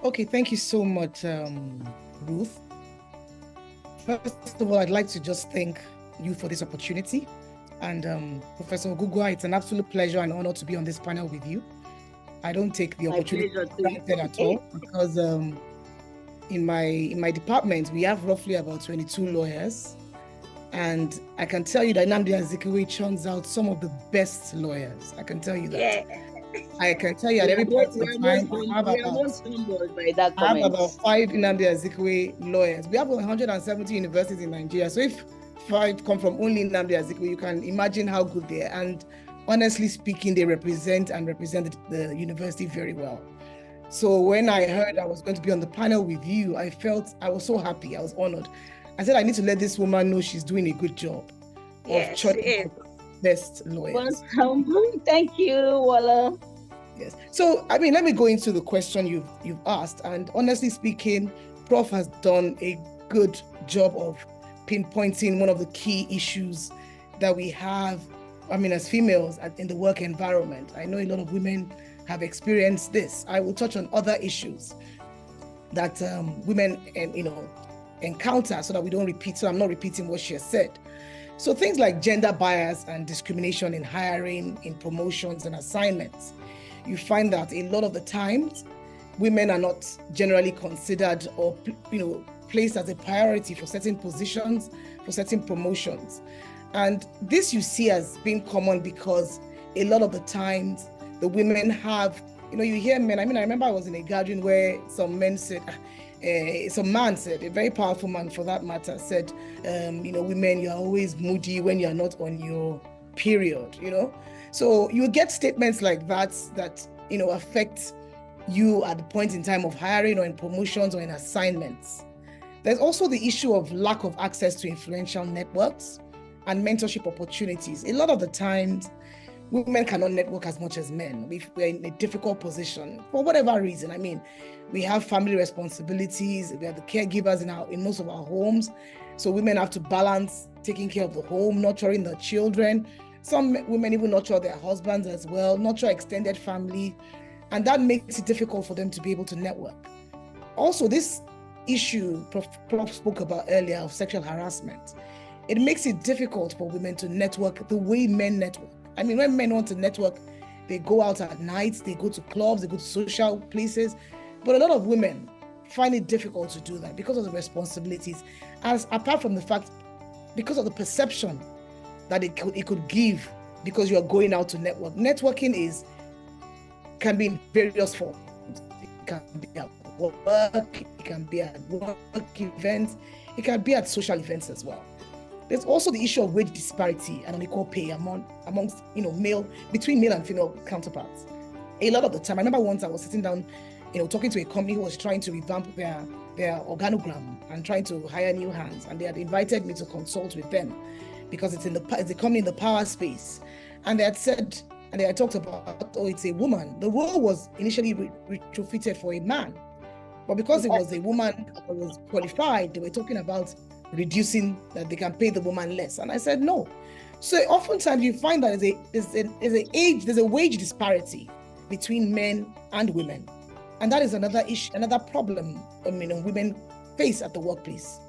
Okay, thank you so much, Ruth. First of all, I'd like to just thank you for this opportunity. And Professor Ogugua, it's an absolute pleasure and honor to be on this panel with you. I don't take the opportunity for granted at all, because in my department, we have roughly about 22 lawyers. And I can tell you that Nnamdi Azikiwe churns out some of the best lawyers. I can tell you that. Yeah. I can tell you at every point in time, I have about 5 Nnamdi Azikiwe lawyers. We have 170 universities in Nigeria. So if 5 come from only Nnamdi Azikiwe, you can imagine how good they are. And honestly speaking, they represented the university very well. So when I heard I was going to be on the panel with you, I was so happy. I was honored. I said, I need to let this woman know she's doing a good job of churning best lawyers. Thank you, Wala. Yes. So, let me go into the question you've asked. And honestly speaking, Prof has done a good job of pinpointing one of the key issues that we have, as females in the work environment. I know a lot of women have experienced this. I will touch on other issues that women encounter so that we don't repeat. So I'm not repeating what she has said. So things like gender bias and discrimination in hiring, in promotions and assignments. You find that a lot of the times women are not generally considered or placed as a priority for certain positions, for certain promotions. And this you see as being common because a lot of the times the women have, you hear men. I remember I was in a gathering where some man said, a very powerful man for that matter, said, women, you're always moody when you're not on your period, So you get statements like that affect you at the point in time of hiring or in promotions or in assignments. There's also the issue of lack of access to influential networks and mentorship opportunities. A lot of the times, women cannot network as much as men. We're in a difficult position for whatever reason. We have family responsibilities. We are the caregivers in most of our homes. So women have to balance taking care of the home, nurturing the children. Some women even nurture their husbands as well, nurture extended family. And that makes it difficult for them to be able to network. Also, this issue Prof spoke about earlier of sexual harassment, it makes it difficult for women to network the way men network. When men want to network, they go out at night, they go to clubs, they go to social places. But a lot of women find it difficult to do that because of the responsibilities, apart from the fact, because of the perception that it could give because you're going out to network. Networking can be in various forms. It can be at work, it can be at work events, it can be at social events as well. There's also the issue of wage disparity and unequal pay amongst between male and female counterparts. A lot of the time, I remember once I was sitting down, talking to a company who was trying to revamp their organogram and trying to hire new hands, and they had invited me to consult with them because it's a company in the power space, and they had talked about, it's a woman. The role was initially retrofitted for a man, but because it was a woman that was qualified, they were talking about reducing that they can pay the woman less. And I said no. So oftentimes you find that there's a wage disparity between men and women. And that is another issue, another problem women face at the workplace.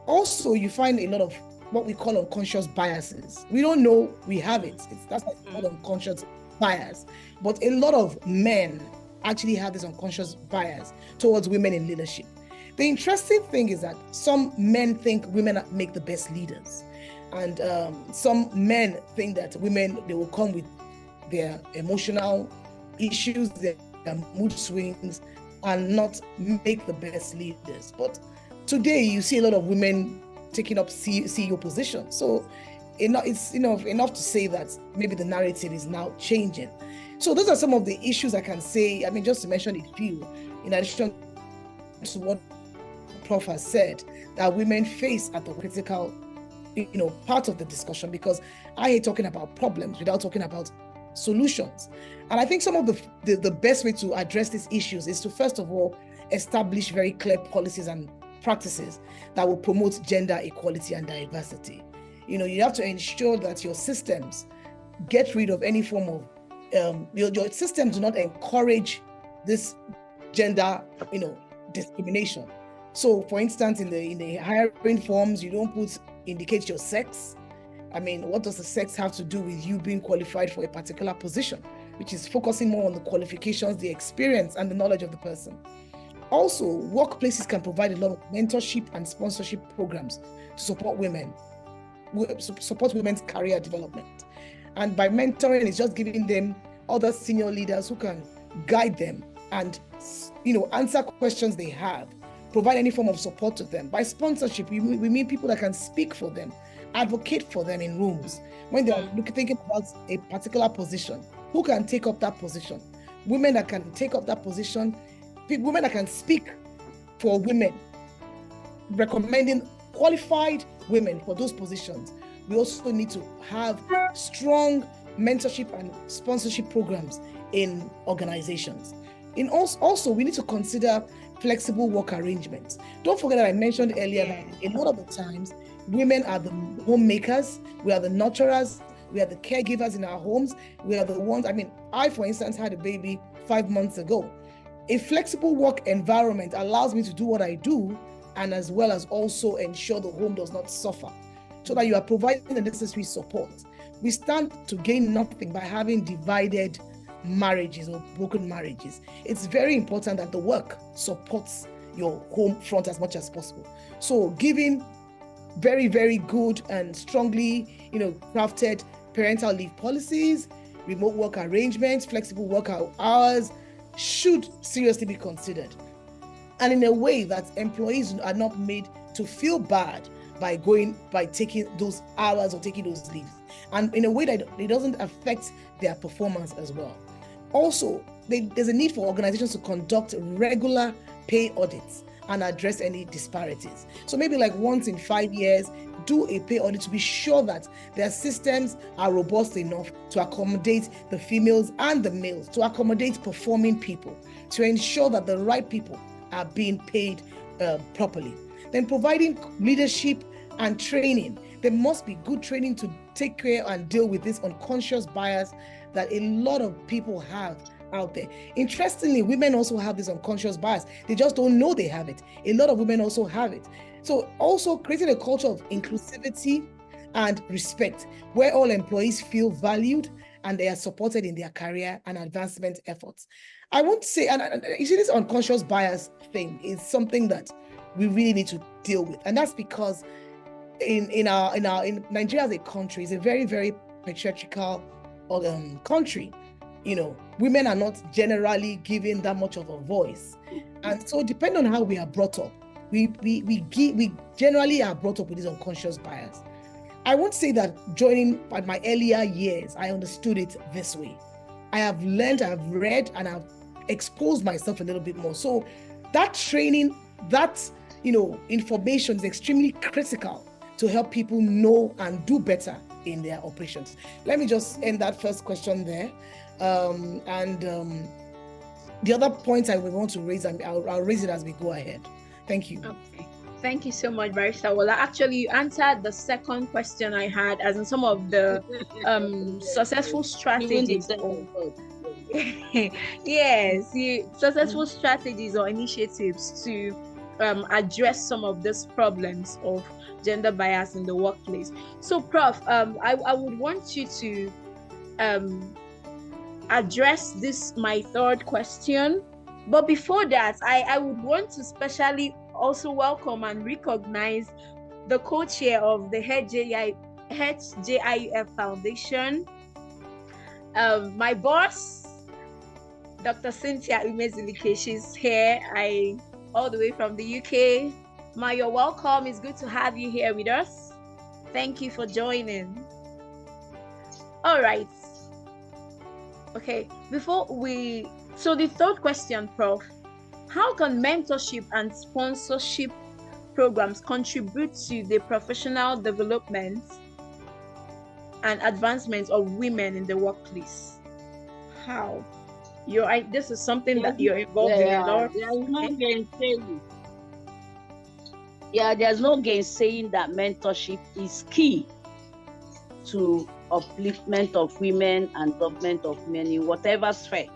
Also, you find a lot of what we call unconscious biases. We don't know we have it. That's called unconscious bias. But a lot of men actually have this unconscious bias towards women in leadership. The interesting thing is that some men think women make the best leaders. And some men think that women, they will come with their emotional issues, their mood swings, and not make the best leaders. But today you see a lot of women taking up CEO positions. So it's enough to say that maybe the narrative is now changing. So those are some of the issues I can say, just to mention a few, in addition to what Prof has said, that women face at the critical part of the discussion, because I hate talking about problems without talking about solutions. And I think some of the best way to address these issues is to, first of all, establish very clear policies and practices that will promote gender equality and diversity. You have to ensure that your systems get rid of any form of, your systems do not encourage this gender, discrimination. So, for instance, in the hiring forms, you don't indicate your sex. I mean, what does the sex have to do with you being qualified for a particular position, which is focusing more on the qualifications, the experience, and the knowledge of the person. Also, workplaces can provide a lot of mentorship and sponsorship programs to support women's career development. And by mentoring, it's just giving them other senior leaders who can guide them and, answer questions they have, provide any form of support to them. By sponsorship, we mean people that can speak for them, advocate for them in rooms when they're thinking about a particular position. Who can take up that position? Women that can take up that position, women that can speak for women, recommending qualified women for those positions. We also need to have strong mentorship and sponsorship programs in organizations. Also, we need to consider flexible work arrangements. Don't forget that I mentioned earlier that a lot of the times, women are the homemakers, we are the nurturers, we are the caregivers in our homes, we are the ones, I, for instance, had a baby 5 months ago. A flexible work environment allows me to do what I do, and as well as also ensure the home does not suffer, so that you are providing the necessary support. We stand to gain nothing by having divided marriages or broken marriages. It's very important that the work supports your home front as much as possible. So giving very, very good and strongly, crafted parental leave policies, remote work arrangements, flexible work hours should seriously be considered. And in a way that employees are not made to feel bad by taking those hours or taking those leaves. And in a way that it doesn't affect their performance as well. Also, there's a need for organizations to conduct regular pay audits and address any disparities. So maybe like once in 5 years, do a pay audit to be sure that their systems are robust enough to accommodate the females and the males, to accommodate performing people, to ensure that the right people are being paid properly. Then providing leadership and training. There must be good training to take care and deal with this unconscious bias that a lot of people have out there. Interestingly, women also have this unconscious bias. They just don't know they have it. A lot of women also have it. So also creating a culture of inclusivity and respect, where all employees feel valued and they are supported in their career and advancement efforts. I want to say, and you see, this unconscious bias thing is something that we really need to deal with. And that's because in Nigeria as a country is a very, very patriarchal country. Women are not generally given that much of a voice. And so depending on how we are brought up, we generally are brought up with this unconscious bias. I won't say that joining at my earlier years, I understood it this way. I have learned, I've read, and I've exposed myself a little bit more. So that training, that information is extremely critical to help people know and do better in their operations. Let me just end that first question there. The other points I would want to raise, I'll raise it as we go ahead. Thank you. Okay. Thank you so much, Barrister. Well, actually, you answered the second question I had, as in some of the successful strategies. Yes, successful strategies or initiatives to address some of these problems of gender bias in the workplace. So, Prof, I would want you to address this, my third question. But before that, I would want to specially also welcome and recognize the co-chair of the HJIUF Foundation, my boss, Dr. Cynthia Umezulike. She's here, all the way from the UK. Ma, you're welcome. It's good to have you here with us. Thank you for joining. All right. Okay, so the third question, Prof, how can mentorship and sponsorship programs contribute to the professional development and advancement of women in the workplace? How? This is something that you're involved in a lot. There's no gainsaying. There's no gainsaying that mentorship is key to upliftment of women and development of men in whatever sphere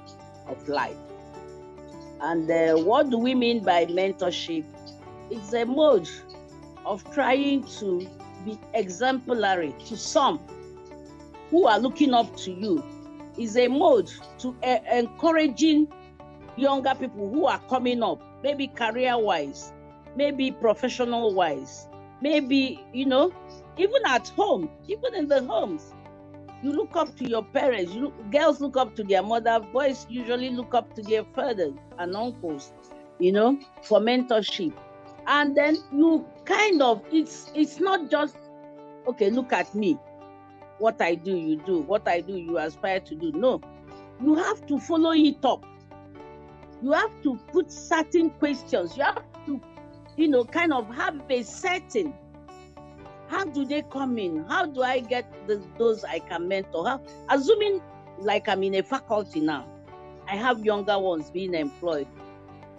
of life. And what do we mean by mentorship? It's a mode of trying to be exemplary to some who are looking up to you. It's a mode to encouraging younger people who are coming up, maybe career-wise, maybe professional-wise, maybe, even at home, even in the homes. You look up to your parents. Girls look up to their mother. Boys usually look up to their fathers and uncles, for mentorship. And then you kind of, it's not just, okay, look at me. What I do, you do. What I do, you aspire to do. No, you have to follow it up. You have to put certain questions. You have to, kind of have a setting. How do they come in? How do I get those I can mentor? Assuming like I'm in a faculty now, I have younger ones being employed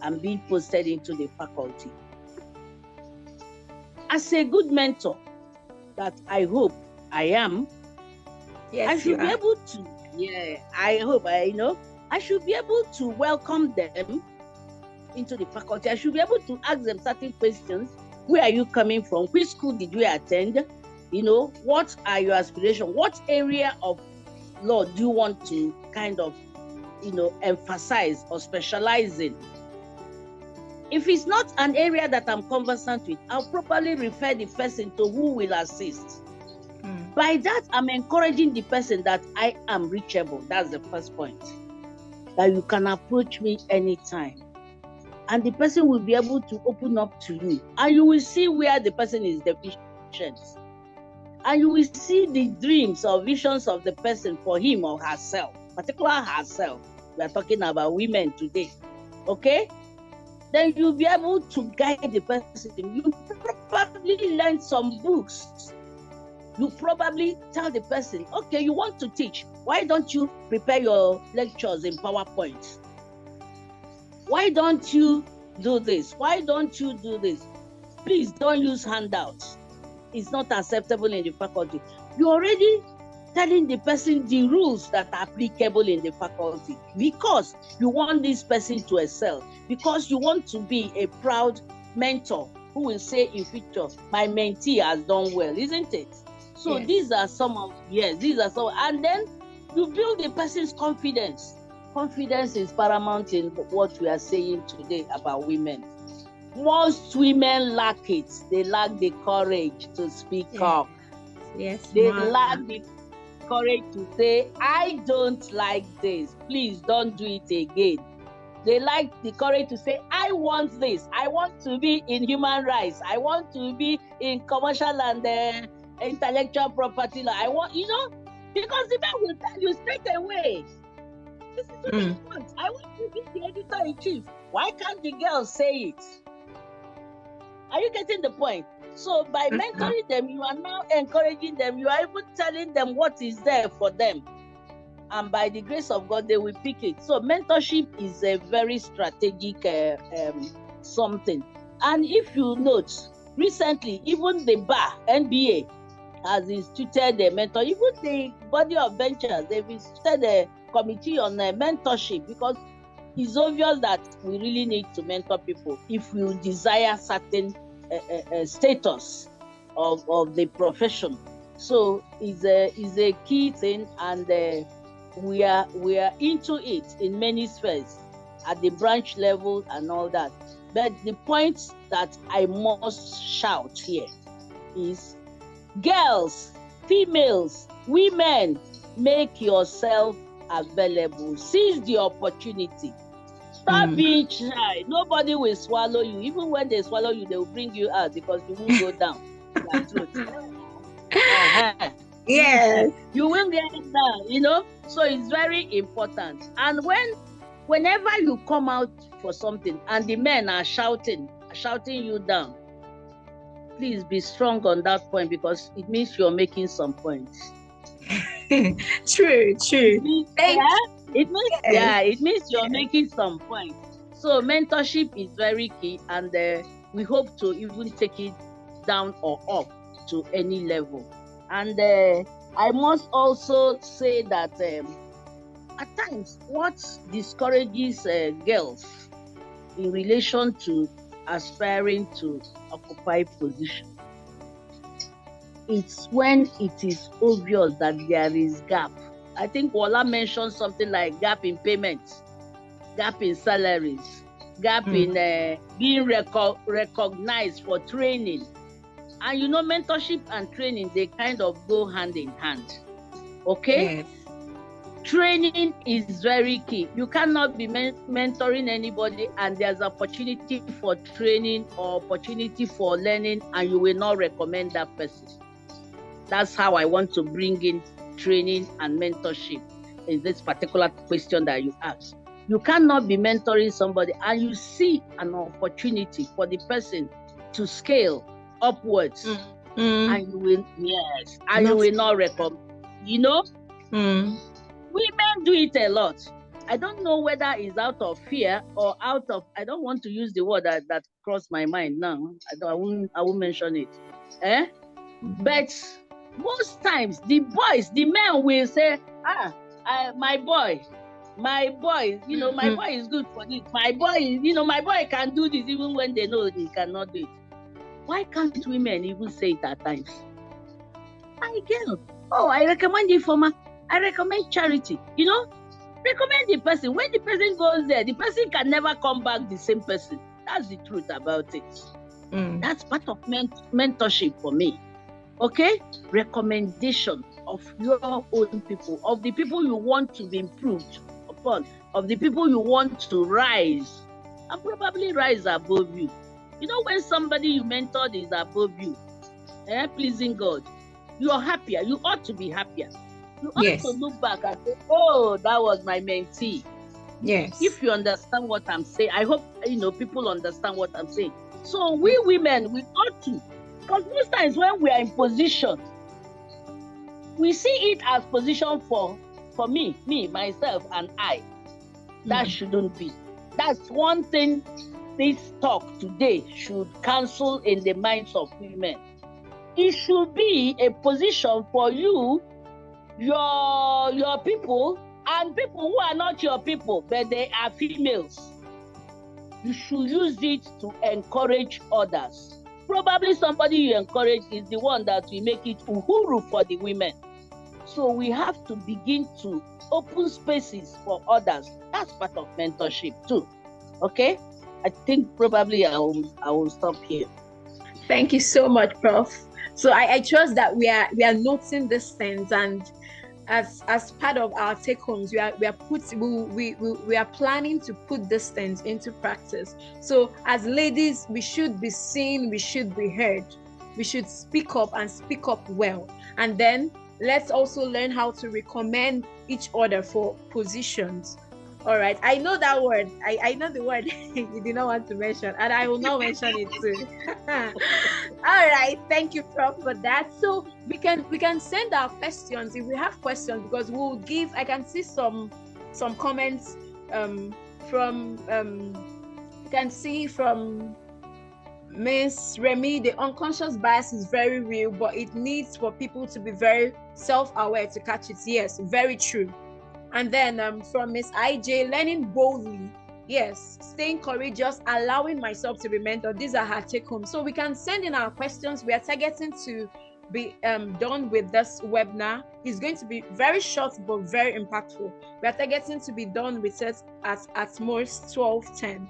and being posted into the faculty. As a good mentor that I hope I am, Yes, I should be able to, I hope I should be able to welcome them into the faculty. I should be able to ask them certain questions. Where are you coming from? Which school did you attend? What are your aspirations? What area of law do you want to kind of, emphasize or specialize in? If it's not an area that I'm conversant with, I'll probably refer the person to who will assist. By that, I'm encouraging the person that I am reachable. That's the first point. That you can approach me anytime. And the person will be able to open up to you. And you will see where the person is deficient. And you will see the dreams or visions of the person for him or herself, particularly herself. We are talking about women today. Okay? Then you'll be able to guide the person. You probably learn some books. You probably tell the person, okay, you want to teach. Why don't you prepare your lectures in PowerPoint? Why don't you do this? Why don't you do this? Please don't use handouts. It's not acceptable in the faculty. You're already telling the person the rules that are applicable in the faculty because you want this person to excel, because you want to be a proud mentor who will say in future, my mentee has done well, isn't it? So Yes. these are some, and then you build the person's confidence. Confidence is paramount in what we are saying today about women. Most women lack it. They lack the courage to speak up. Yes. They lack the courage to say, I don't like this. Please don't do it again. They lack the courage to say, I want this. I want to be in human rights. I want to be in commercial and intellectual property law. I want, because the man will tell you straight away. This is what I want. I want to be the editor-in-chief. Why can't the girl say it? Are you getting the point? So by mentoring them, you are now encouraging them. You are even telling them what is there for them. And by the grace of God, they will pick it. So mentorship is a very strategic something. And if you note, recently, even the bar, NBA, has instituted a mentor. Even the body of ventures, they've instituted a committee on mentorship because it's obvious that we really need to mentor people if we desire certain status of the profession. So it's a key thing, and we are into it in many spheres at the branch level and all that. But the point that I must shout here is, girls, females, women, make yourself available. Seize the opportunity. Stop being shy. Nobody will swallow you. Even when they swallow you, they will bring you out because you won't go down. Yes. You will get down, So it's very important. And whenever you come out for something and the men are shouting you down, please be strong on that point because it means you're making some points. True. It means you're making some points. So mentorship is very key, and we hope to even take it down or up to any level. And I must also say that at times what discourages girls in relation to aspiring to occupy position. It's when it is obvious that there is gap. I think Wala mentioned something like gap in payments, gap in salaries, gap in being recognized for training. And you know, mentorship and training, they kind of go hand in hand. Okay? Yes. Training is very key. You cannot be mentoring anybody and there's opportunity for training or opportunity for learning and you will not recommend that person. That's how I want to bring in training and mentorship in this particular question that you asked. You cannot be mentoring somebody and you see an opportunity for the person to scale upwards and you will, yes, and you will not recommend, you know? Women do it a lot. I don't know whether it's out of fear or out of, I don't want to use the word that crossed my mind now. I won't mention it. But most times the boys, the men will say, my boy, you know, my boy is good for this. My boy, you know, my boy can do this even when they know he cannot do it. Why can't women even say it at times? My girl, I recommend you for I recommend charity. You know, recommend the person. When the person goes there, the person can never come back the same person. That's the truth about it. That's part of mentorship for me. Okay? Recommendation of your own people, of the people you want to be improved upon, of the people you want to rise and probably rise above you. You know, when somebody you mentored is above you, pleasing God, you are happier. You ought to be happier. You ought to look back and say, oh, that was my mentee. Yes. If you understand what I'm saying, I hope, you know, people understand what I'm saying. So we women, we ought to, because most times when we are in position, we see it as position for me, myself, and I. That shouldn't be. That's one thing this talk today should cancel in the minds of women. It should be a position for you, your people, and people who are not your people, but they are females. You should use it to encourage others. Probably somebody you encourage is the one that will make it uhuru for the women. So we have to begin to open spaces for others. That's part of mentorship too. Okay? I think probably I will stop here. Thank you so much, Prof. So I trust that we are noting these things, and as part of our take homes, we are planning to put these things into practice. So as ladies, we should be seen, we should be heard, we should speak up and speak up well, and then let's also learn how to recommend each other for positions. All right, I know that word. I know the word you did not want to mention, and I will not mention it too. All right, thank you, Prof, for that. So we can send our questions if we have questions, because we'll give. I can see some comments from you can see from Miss Remy. The unconscious bias is very real, but it needs for people to be very self-aware to catch it. Yes, very true. And then from Miss IJ, learning boldly. Yes, staying courageous, allowing myself to be mentored. These are her take home. So we can send in our questions. We are targeting to be done with this webinar. It's going to be very short but very impactful. We are targeting to be done with it at most 12:10.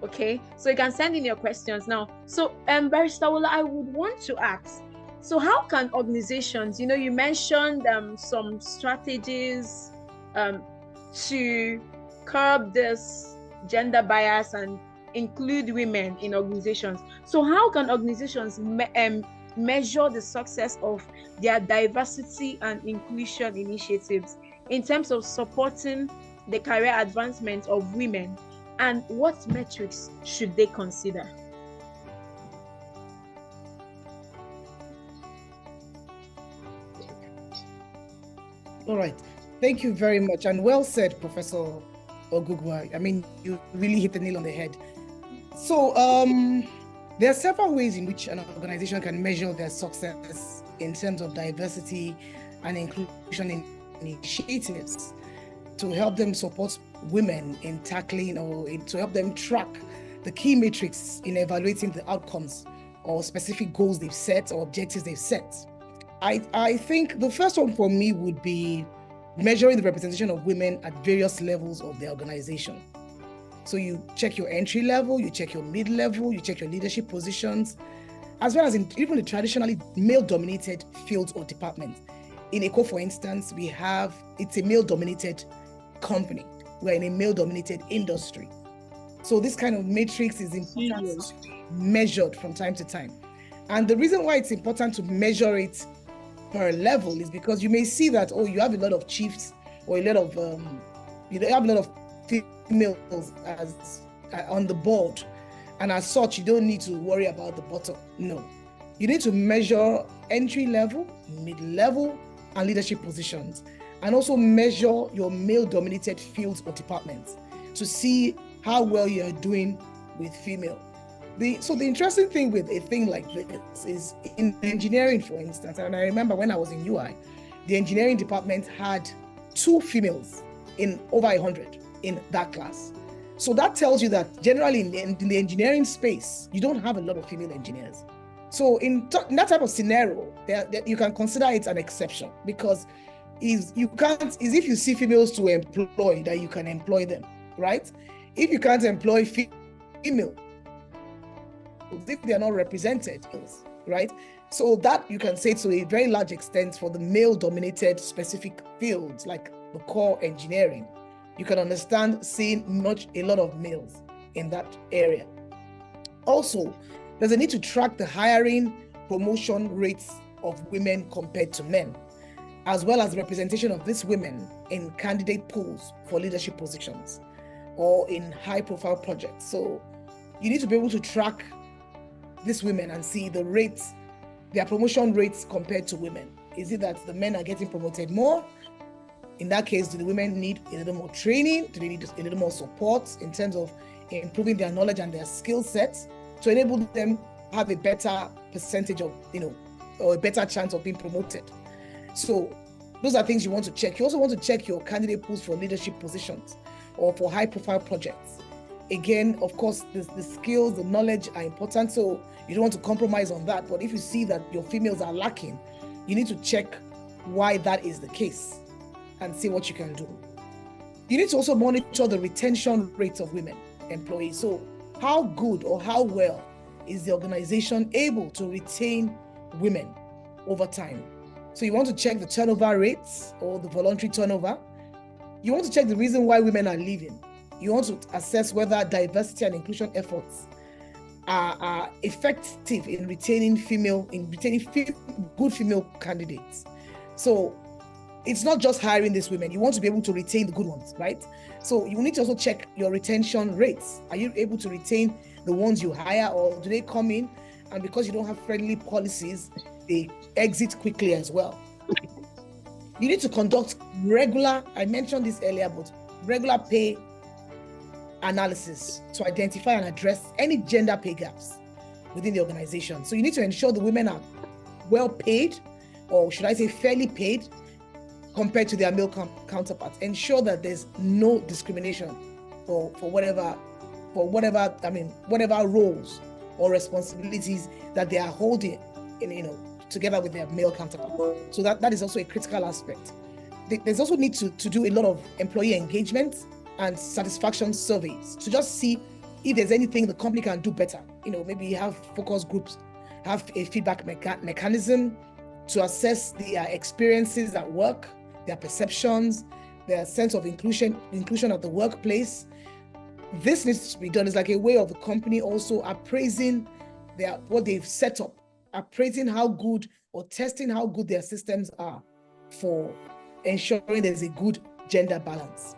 Okay, so you can send in your questions now. So Barrister Wola, I would want to ask, so how can organizations, you know, you mentioned some strategies to curb this gender bias and include women in organizations. So how can organizations measure the success of their diversity and inclusion initiatives in terms of supporting the career advancement of women, and what metrics should they consider? All right. Thank you very much. And well said, Professor Ogugwa. I mean, you really hit the nail on the head. So there are several ways in which an organization can measure their success in terms of diversity and inclusion in initiatives to help them support women in tackling to help them track the key metrics in evaluating the outcomes or specific goals they've set or objectives they've set. I think the first one for me would be measuring the representation of women at various levels of the organization. So you check your entry level, you check your mid-level, you check your leadership positions, as well as in even the traditionally male-dominated fields or departments. In ECO, for instance, it's a male-dominated company. We're in a male-dominated industry. So this kind of matrix is important to be measured from time to time. And the reason why it's important to measure it per level is because you may see that, you have a lot of chiefs or a lot of, you have a lot of females on the board. And as such, you don't need to worry about the bottom. No. You need to measure entry level, mid-level, and leadership positions. And also measure your male-dominated fields or departments to see how well you're doing with female. So the interesting thing with a thing like this is in engineering, for instance, and I remember when I was in UI, the engineering department had 2 females in over 100 in that class. So that tells you that generally in the engineering space, you don't have a lot of female engineers. So in that type of scenario, you can consider it an exception, because if you see females to employ, that you can employ them, right? If you can't employ female, if they are not represented, right? So that you can say to a very large extent for the male-dominated specific fields like the core engineering, you can understand seeing a lot of males in that area. Also, there's a need to track the hiring, promotion rates of women compared to men, as well as the representation of these women in candidate pools for leadership positions or in high-profile projects. So you need to be able to track these women and see the rates, their promotion rates compared to women. Is it that the men are getting promoted more? In that case, do the women need a little more training? Do they need a little more support in terms of improving their knowledge and their skill sets to enable them have a better percentage of, or a better chance of being promoted? So those are things you want to check. You also want to check your candidate pools for leadership positions or for high-profile projects. Again, of course, the skills, the knowledge are important, so you don't want to compromise on that. But if you see that your females are lacking, you need to check why that is the case and see what you can do. You need to also monitor the retention rates of women employees. So how good or how well is the organization able to retain women over time? So you want to check the turnover rates or the voluntary turnover. You want to check the reason why women are leaving. You want to assess whether diversity and inclusion efforts are effective in retaining good female candidates. So it's not just hiring these women. You want to be able to retain the good ones, right? So you need to also check your retention rates. Are you able to retain the ones you hire, or do they come in and because you don't have friendly policies, they exit quickly as well? You need to conduct I mentioned this earlier, but regular pay analysis to identify and address any gender pay gaps within the organization. So you need to ensure the women are well paid, or should I say fairly paid, compared to their male counterparts. Ensure that there's no discrimination for whatever roles or responsibilities that they are holding together with their male counterparts. So that is also a critical aspect. There's also need to do a lot of employee engagement and satisfaction surveys to just see if there's anything the company can do better. Maybe have focus groups, have a feedback mechanism to assess their experiences at work, their perceptions, their sense of inclusion at the workplace. This needs to be done. It's like a way of the company also appraising what they've set up, appraising how good or testing how good their systems are for ensuring there's a good gender balance.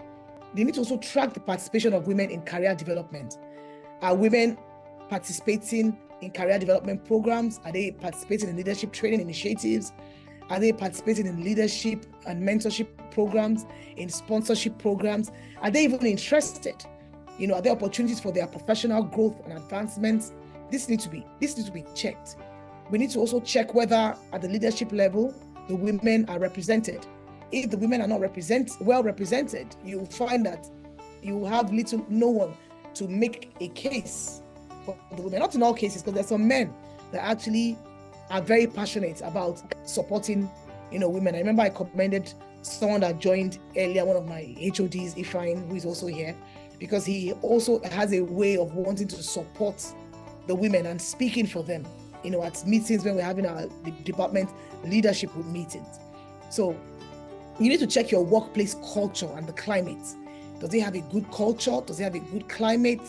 They need to also track the participation of women in career development. Are women participating in career development programs? Are they participating in leadership training initiatives? Are they participating in leadership and mentorship programs, in sponsorship programs? Are they even interested? Are there opportunities for their professional growth and advancements? This needs to be checked. We need to also check whether at the leadership level, the women are represented. If the women are not well represented, you'll find that, you have no one to make a case for the women. Not in all cases, because there's some men that actually are very passionate about supporting, women. I remember I commended someone that joined earlier, one of my HODs, Ifine, who is also here, because he also has a way of wanting to support the women and speaking for them, at meetings when we're having our department leadership meetings. So you need to check your workplace culture and the climate. Does it have a good culture? Does it have a good climate?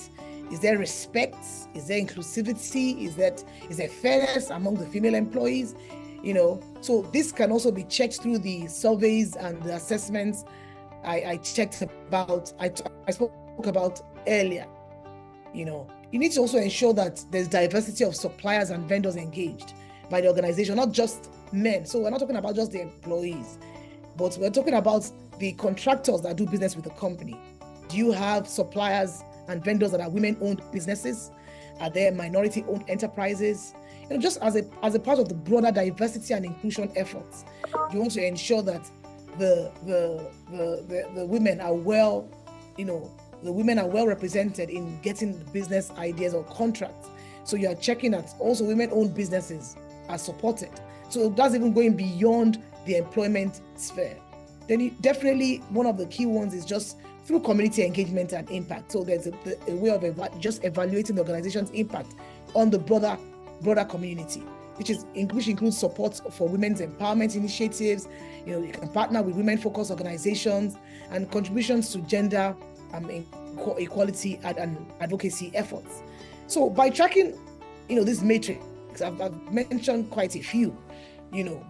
Is there respect? Is there inclusivity? Is there fairness among the female employees? So this can also be checked through the surveys and the assessments I spoke about earlier. You need to also ensure that there's diversity of suppliers and vendors engaged by the organization, not just men. So we're not talking about just the employees, but we're talking about the contractors that do business with the company. Do you have suppliers and vendors that are women-owned businesses? Are there minority-owned enterprises? Just as a part of the broader diversity and inclusion efforts, you want to ensure that the women are well, represented in getting business ideas or contracts. So you are checking that also women-owned businesses are supported. So that's even going beyond the employment sphere. Then definitely one of the key ones is just through community engagement and impact. So there's a way of just evaluating the organization's impact on the broader community, which includes support for women's empowerment initiatives. You can partner with women-focused organizations and contributions to gender equality and advocacy efforts. So by tracking, this matrix, I've mentioned quite a few,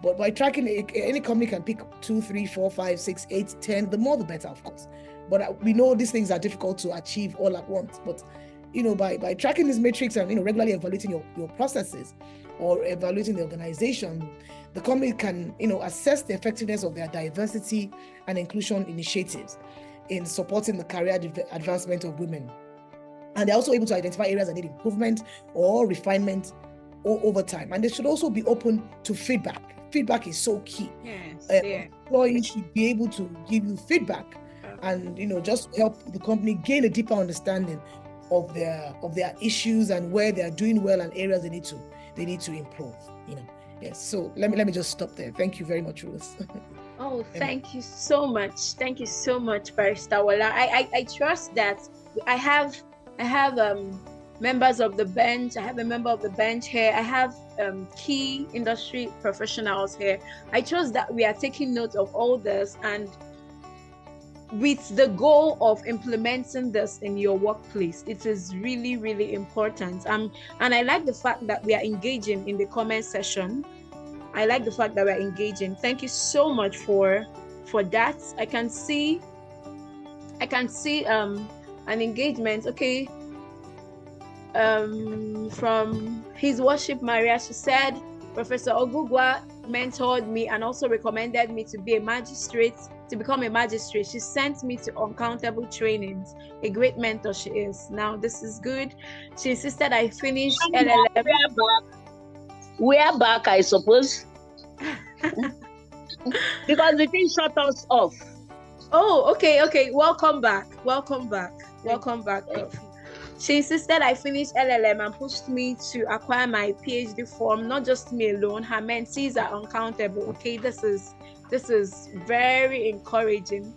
but by tracking, any company can pick 2, 3, 4, 5, 6, 8, 10. The more, the better, of course. But we know these things are difficult to achieve all at once. But by tracking these metrics and regularly evaluating your processes or evaluating the organization, the company can assess the effectiveness of their diversity and inclusion initiatives in supporting the career advancement of women. And they're also able to identify areas that need improvement or refinement over time. And they should also be open to feedback. Feedback is so key. Yes, employees should be able to give you feedback and just help the company gain a deeper understanding of their issues and where they are doing well and areas they need to improve. Yes. So let me just stop there. Thank you very much, Ruth. Oh, thank you so much. Thank you so much, Barrister Wala. I trust that I have members of the bench. I have a member of the bench here. I have key industry professionals here. I trust that we are taking note of all this and with the goal of implementing this in your workplace. It is really, really important. And I like the fact that we are engaging in the comment section. I like the fact that we're engaging. Thank you so much for that. I can see an engagement. Okay. From His Worship Maria, she said, Professor Ogugwa mentored me and also recommended me to become a magistrate. She sent me to uncountable trainings. A great mentor she is. Now, this is good. She insisted I finish LLM. We are back, I suppose. Because the thing shut us off. Oh, okay. Welcome back. She insisted I finish LLM and pushed me to acquire my PhD form. Not just me alone. Her mentees are uncountable. Okay, this is very encouraging.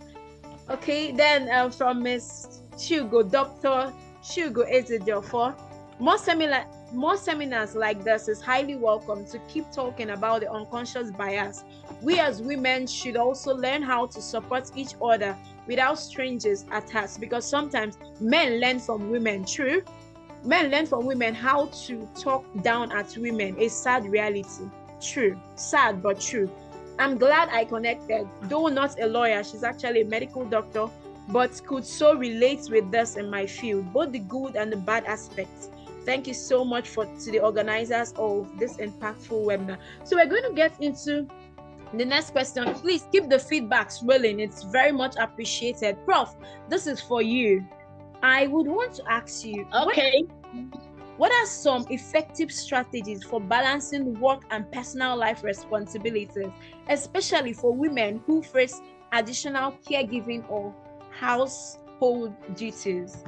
Okay, then from Miss Shugo, Dr. Shugo Ezediofor, more seminars like this is highly welcome to keep talking about the unconscious bias. We as women should also learn how to support each other without strangers attached, because sometimes men learn from women. True, men learn from women how to talk down at women. A sad reality. True, sad but true. I'm glad I connected, though not a lawyer. She's actually a medical doctor, but could so relate with this in my field, both the good and the bad aspects. Thank you so much to the organizers of this impactful webinar. So we're going to get into the next question. Please keep the feedbacks rolling. It's very much appreciated. Prof, this is for you. I would want to ask you, okay, what are some effective strategies for balancing work and personal life responsibilities, especially for women who face additional caregiving or household duties.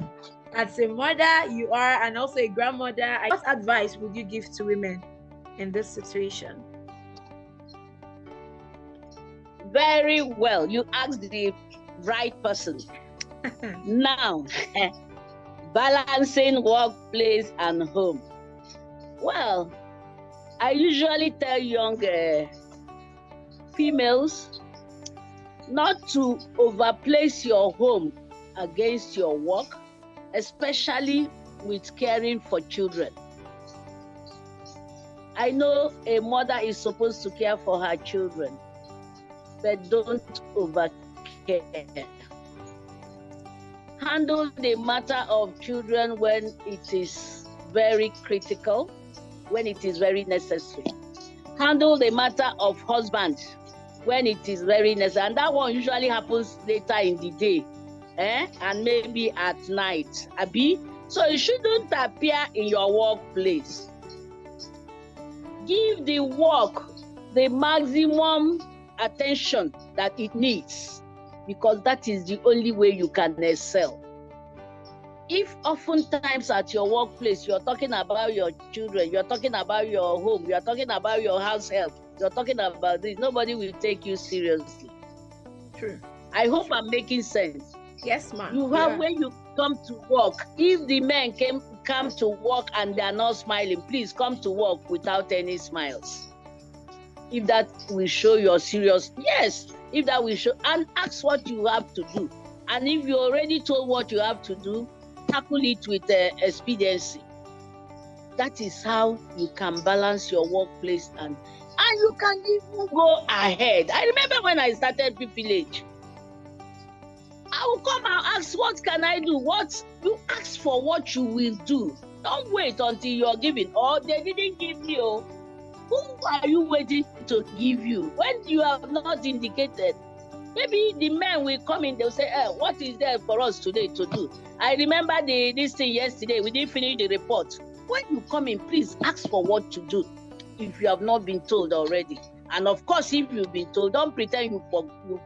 As a mother, you are, and also a grandmother, what advice would you give to women in this situation? Very well. You asked the right person. Now, balancing workplace and home. Well, I usually tell young females not to overplace your home against your work, especially with caring for children. I know a mother is supposed to care for her children, but don't overcare. Handle the matter of children when it is very critical, when it is very necessary. Handle the matter of husband when it is very necessary. And that one usually happens later in the day, and maybe at night. Abi? So it shouldn't appear in your workplace. Give the work the maximum attention that it needs, because that is the only way you can excel. If oftentimes at your workplace, you're talking about your children, you're talking about your home, you're talking about your house help, you're talking about this, nobody will take you seriously. True. I hope I'm making sense. Yes, ma'am. You have, when you come to work, if the men come to work and they're not smiling, please come to work without any smiles. If that will show you're serious, yes. If that will show, and ask what you have to do. And if you're already told what you have to do, tackle it with expediency. That is how you can balance your workplace and you can even go ahead. I remember when I started PPLH, I will come and ask, what can I do? What you ask for, what you will do. Don't wait until you're given. Or they didn't give you. Who are you waiting to give you? When you have not indicated, maybe the men will come in, they'll say, what is there for us today to do? I remember this thing yesterday, we didn't finish the report. When you come in, please ask for what to do if you have not been told already. And of course, if you've been told, don't pretend you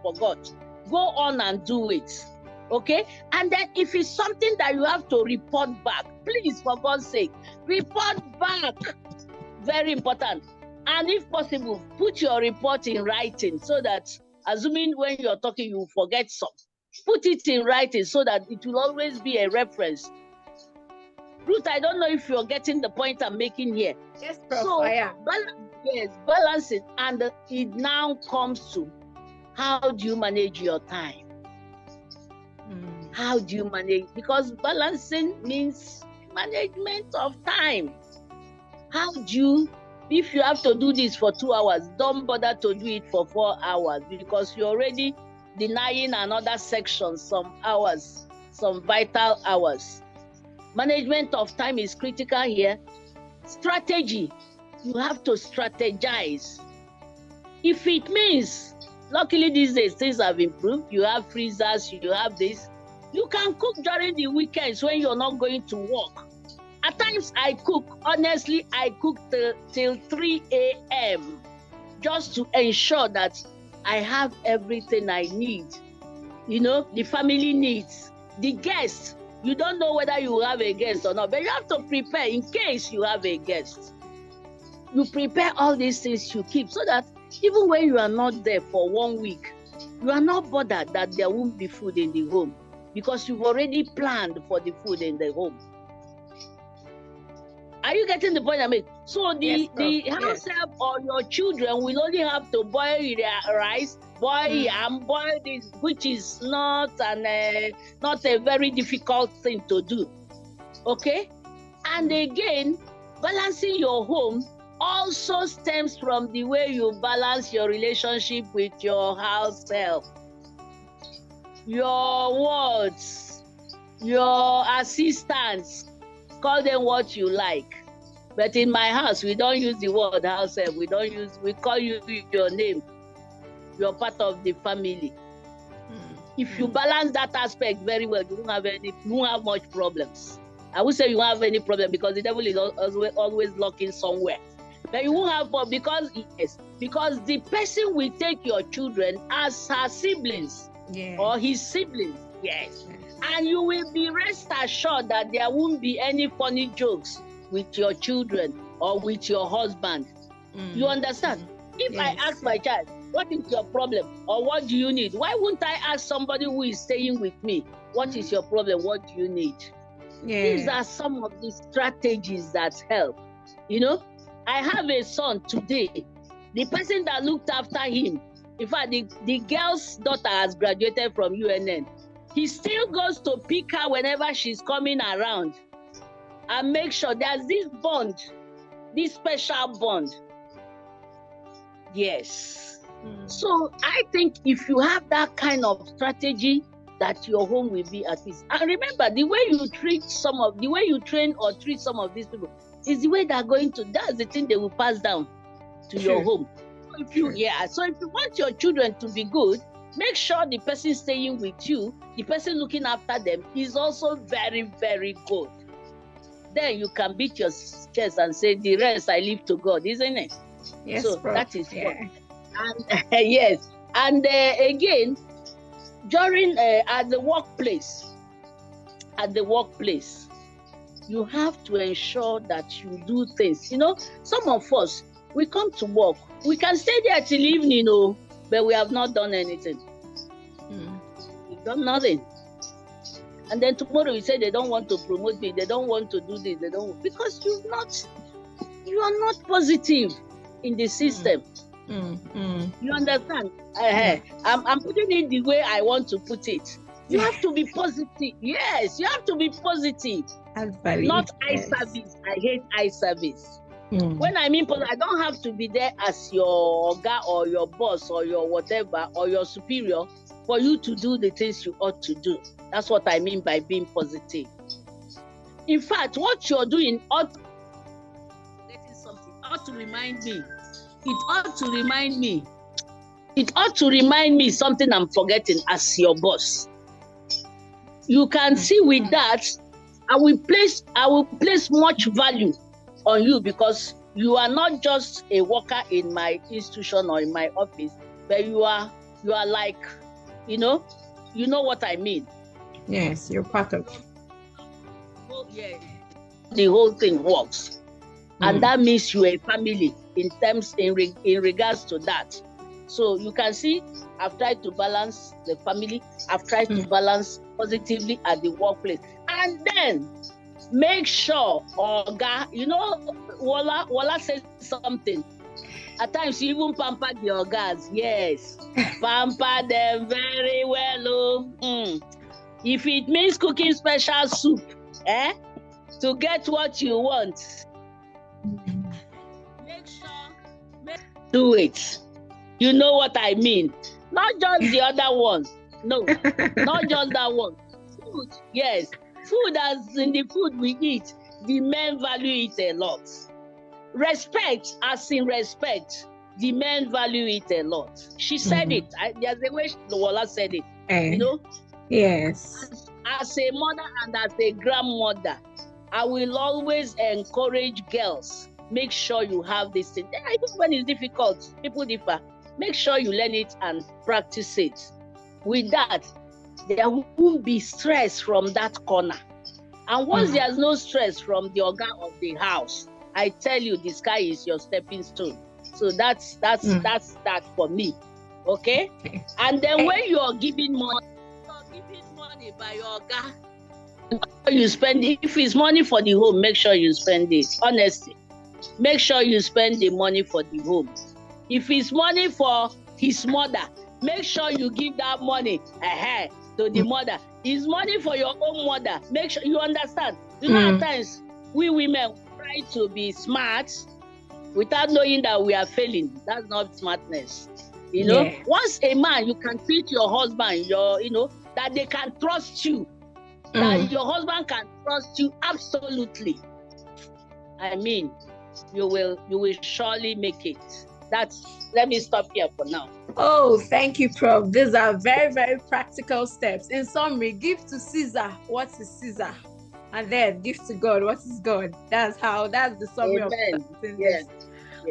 forgot. Go on and do it. Okay? And then if it's something that you have to report back, please, for God's sake, report back. Very important. And if possible, put your report in writing so that, assuming when you're talking, you forget some. Put it in writing so that it will always be a reference. Ruth, I don't know if you're getting the point I'm making here. Yes, Prof. So, I am. Balance it. And it now comes to, how do you manage your time? How do you manage? Because balancing means management of time. How do you, if you have to do this for 2 hours, don't bother to do it for 4 hours, because you're already denying another section some hours, some vital hours. Management of time is critical here. Strategy, you have to strategize. If it means, luckily these days things have improved, you have freezers, you have this, you can cook during the weekends when you're not going to work. At times I cook, honestly, I cook till 3 a.m. just to ensure that I have everything I need. You know, the family needs, the guests. You don't know whether you have a guest or not, but you have to prepare in case you have a guest. You prepare all these things you keep so that even when you are not there for 1 week, you are not bothered that there won't be food in the home, because you've already planned for the food in the home. Are you getting the point I make? So the house help or your children will only have to boil their rice, boil yam, boil this, which is not a very difficult thing to do. Okay? And again, balancing your home also stems from the way you balance your relationship with your house help. Your words, your assistants, call them what you like. But in my house, we don't use the word house help. We call you your name. You're part of the family. If you balance that aspect very well, you won't have much problems. I would say you won't have any problem, because the devil is always lurking somewhere. But you won't have problem because the person will take your children as her siblings or his siblings. Yes. And you will be rest assured that there won't be any funny jokes with your children or with your husband. You understand? If I ask my child, what is your problem? Or what do you need? Why wouldn't I ask somebody who is staying with me, what is your problem? What do you need? These are some of the strategies that help. You know, I have a son today. The person that looked after him, in fact, the girl's daughter has graduated from UNN. He still goes to pick her whenever she's coming around and make sure there's this bond, this special bond. Yes. So I think if you have that kind of strategy, that your home will be at peace. And remember, the way you train or treat some of these people is the way they're going to, that's the thing they will pass down to your home. So if you want your children to be good, make sure the person staying with you, the person looking after them, is also very, very good. Then you can beat your chest and say, the rest I leave to God, isn't it? Yes, so Prof. That is one. And yes, and again, during at the workplace, you have to ensure that you do things. You know, some of us, we come to work, we can stay there till evening, but we have not done anything. We've done nothing. And then tomorrow you say they don't want to promote me, they don't want to do this, because you are not positive in the system. You understand? I'm putting it the way I want to put it. You have to be positive. Yes, you have to be positive. Not eye service. I hate eye service. When I mean positive, I don't have to be there as your guy or your boss or your whatever or your superior for you to do the things you ought to do. That's what I mean by being positive. In fact, what you're doing ought to remind me. It ought to remind me something I'm forgetting as your boss. You can see with that, I will place much value on you, because you are not just a worker in my institution or in my office, but you are like, you know what I mean. Yes, you're part of it. Oh, yeah. The whole thing works. And that means you're a family in regards to that. So you can see, I've tried to balance the family. I've tried to balance positively at the workplace. And then make sure, Oga, Wala says something. At times you even pamper the Ogas. Yes. Pamper them very well. If it means cooking special soup, to get what you want, do it. You know what I mean? Not just the other one. No, not just that one. Food, yes. Food, as in the food we eat, the men value it a lot. Respect, as in respect, the men value it a lot. She said it. There's a way Lola said it. You know? Yes. As a mother and as a grandmother, I will always encourage girls. Make sure you have this thing. Even when it's difficult, people differ. Make sure you learn it and practice it. With that, there won't be stress from that corner. And once there's no stress from the organ of the house, I tell you, the sky is your stepping stone. So that's that for me. Okay? And then when you're giving money by your organ, you spend it. If it's money for the home, make sure you spend it. Honestly. Make sure you spend the money for the home. If it's money for his mother, make sure you give that money to the mother. It's money for your own mother. Make sure you understand. You know, at times we women try to be smart without knowing that we are failing. That's not smartness. You know, once a man, you can treat your husband, that they can trust you. That your husband can trust you absolutely. I mean, you will surely make it. Let me stop here for now. Oh, thank you, Prof. These are very, very practical steps. In summary, give to Caesar what is Caesar, and then give to God what is God. That's the summary of things. Yes.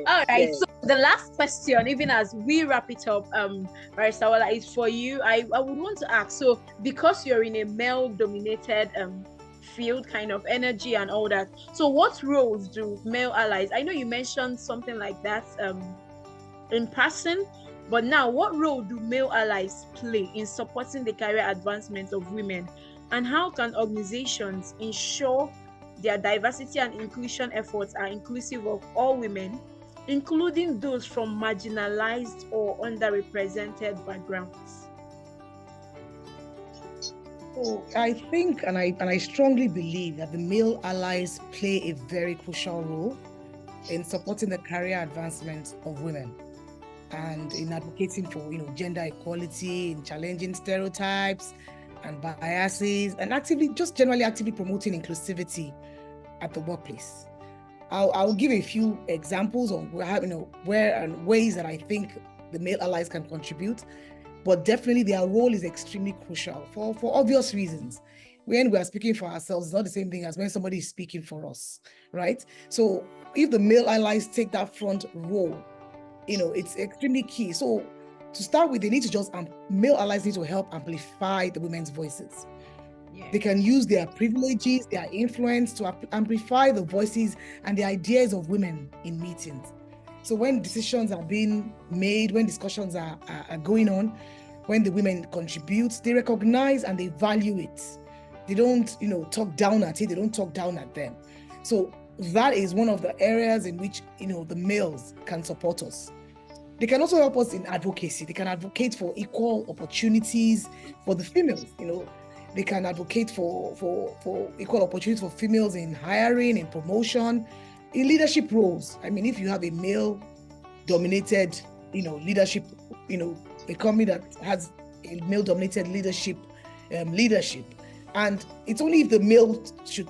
All right. Yes. So the last question, even as we wrap it up, Barrister, is for you. I would want to ask, so because you're in a male-dominated field, kind of energy and all that, so what roles do male allies, I know you mentioned something like that in passing, but now what role do male allies play in supporting the career advancement of women, and how can organizations ensure their diversity and inclusion efforts are inclusive of all women, including those from marginalized or underrepresented backgrounds? So I think, and I strongly believe that the male allies play a very crucial role in supporting the career advancement of women and in advocating for, gender equality, in challenging stereotypes and biases, and generally actively promoting inclusivity at the workplace. I'll give a few examples of where and ways that I think the male allies can contribute, but definitely their role is extremely crucial for obvious reasons. When we are speaking for ourselves, it's not the same thing as when somebody is speaking for us, right? So if the male allies take that front role, it's extremely key. So to start with, male allies need to help amplify the women's voices. Yeah. They can use their privileges, their influence to amplify the voices and the ideas of women in meetings. So when decisions are being made, when discussions are going on, when the women contribute, they recognize and they value it. They don't, talk down at it. They don't talk down at them. So that is one of the areas in which, the males can support us. They can also help us in advocacy. They can advocate for equal opportunities for the females, They can advocate for equal opportunities for females in hiring, in promotion, in leadership roles. I mean, if you have a male-dominated, leadership, a company that has a male-dominated leadership, and it's only if the males should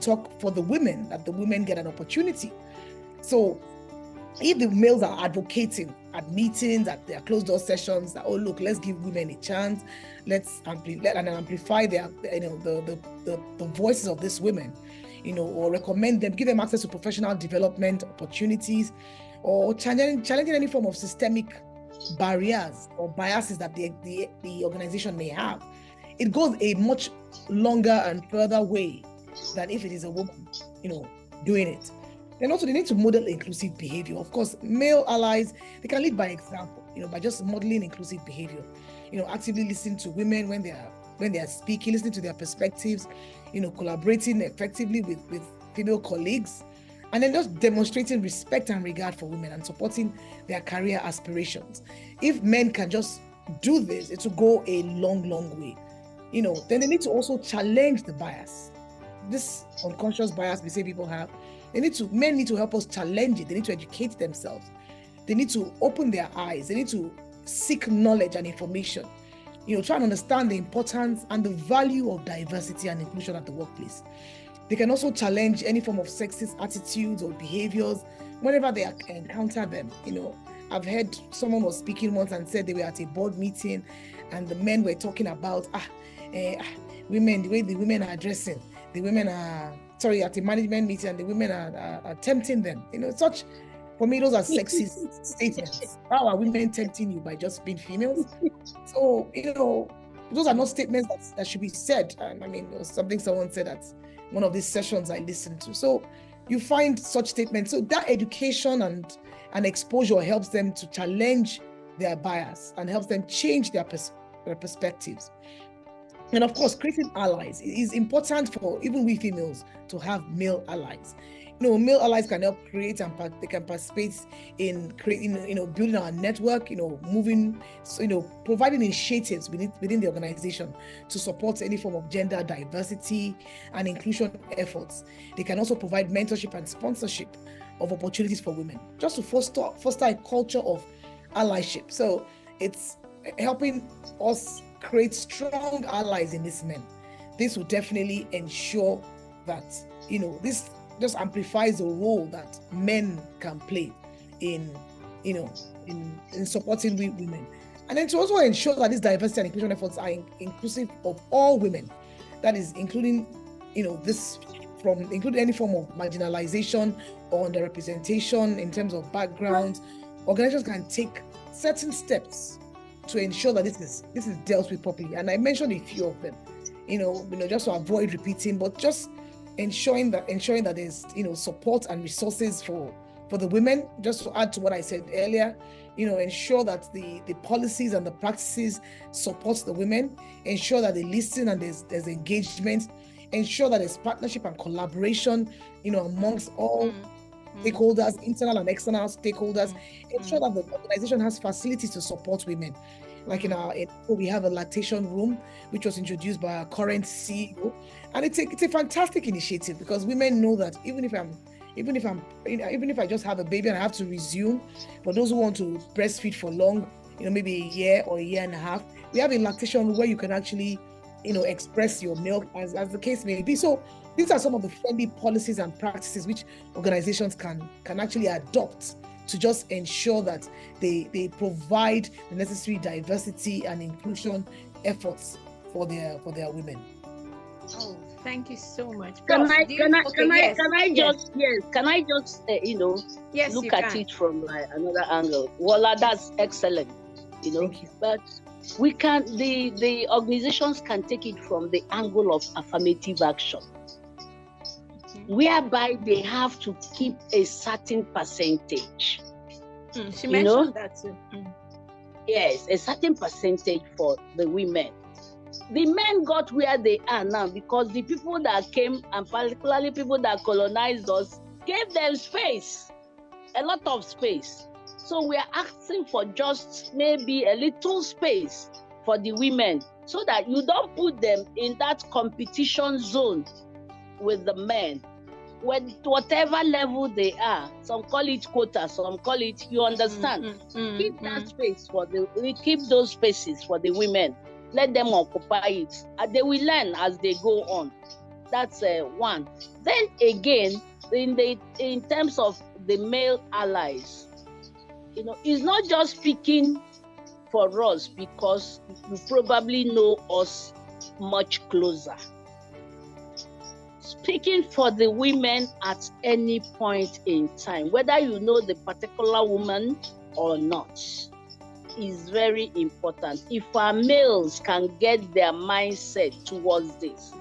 talk for the women that the women get an opportunity. So if the males are advocating at meetings, at their closed door sessions, that, oh, look, let's give women a chance, let's amplify their, the voices of these women, or recommend them, give them access to professional development opportunities, or challenging any form of systemic barriers or biases that the organization may have. It goes a much longer and further way than if it is a woman, doing it. Then also they need to model inclusive behavior. Of course, male allies, they can lead by example, by just modeling inclusive behavior, actively listening to women when they are speaking, listening to their perspectives, collaborating effectively with female colleagues, and then just demonstrating respect and regard for women and supporting their career aspirations. If men can just do this, it will go a long, long way. Then they need to also challenge the bias. This unconscious bias we say people have. Men need to help us challenge it. They need to educate themselves. They need to open their eyes. They need to seek knowledge and information. Try and understand the importance and the value of diversity and inclusion at the workplace. They can also challenge any form of sexist attitudes or behaviors whenever they encounter them. I've heard someone was speaking once and said they were at a board meeting and the men were talking about women, the way the women are dressing. The women are at a management meeting and the women are tempting them. For me, those are sexist statements. How are women tempting you by just being females? So, those are not statements that should be said. And I mean, it was something someone said at one of these sessions I listened to. So you find such statements. So that education and exposure helps them to challenge their bias and helps them change their perspectives. And of course, creating allies. It is important for even we females to have male allies. Male allies can help create and they can participate in creating, building our network, moving, providing initiatives within the organization to support any form of gender diversity and inclusion efforts. They can also provide mentorship and sponsorship of opportunities for women, just to foster a culture of allyship. So it's helping us create strong allies in these men. This will definitely ensure that, this just amplifies the role that men can play in supporting women. And then to also ensure that these diversity and inclusion efforts are inclusive of all women. That is including, including any form of marginalization or underrepresentation in terms of background organizations can take certain steps to ensure that this is dealt with properly. And I mentioned a few of them, just to avoid repeating, but just ensuring that there's support and resources for the women. Just to add to what I said earlier, ensure that the policies and the practices support the women, ensure that they listen and there's engagement, ensure that there's partnership and collaboration, amongst all stakeholders, internal and external stakeholders, ensure that the organization has facilities to support women. Like we have a lactation room, which was introduced by our current CEO, and it's a fantastic initiative, because women know that even if I just have a baby and I have to resume, for those who want to breastfeed for long, maybe a year or a year and a half, we have a lactation room where you can actually, express your milk as the case may be. So these are some of the friendly policies and practices which organizations can actually adopt to just ensure that they provide the necessary diversity and inclusion efforts for their women. Oh, thank you so much. Can I just look at it from another angle? Voila, that's excellent. But the organizations can take it from the angle of affirmative action, whereby they have to keep a certain percentage. She mentioned that too. Yes, a certain percentage for the women. The men got where they are now because the people that came, and particularly people that colonized us, gave them space, a lot of space. So we are asking for just maybe a little space for the women, so that you don't put them in that competition zone with the men. Whatever level they are, some call it quota, some call it, you understand. Keep that space keep those spaces for the women. Let them occupy it, and they will learn as they go on. That's one. Then again, in terms of the male allies, it's not just speaking for us because you probably know us much closer. Speaking for the women at any point in time, whether you know the particular woman or not, is very important. If our males can get their mindset towards this,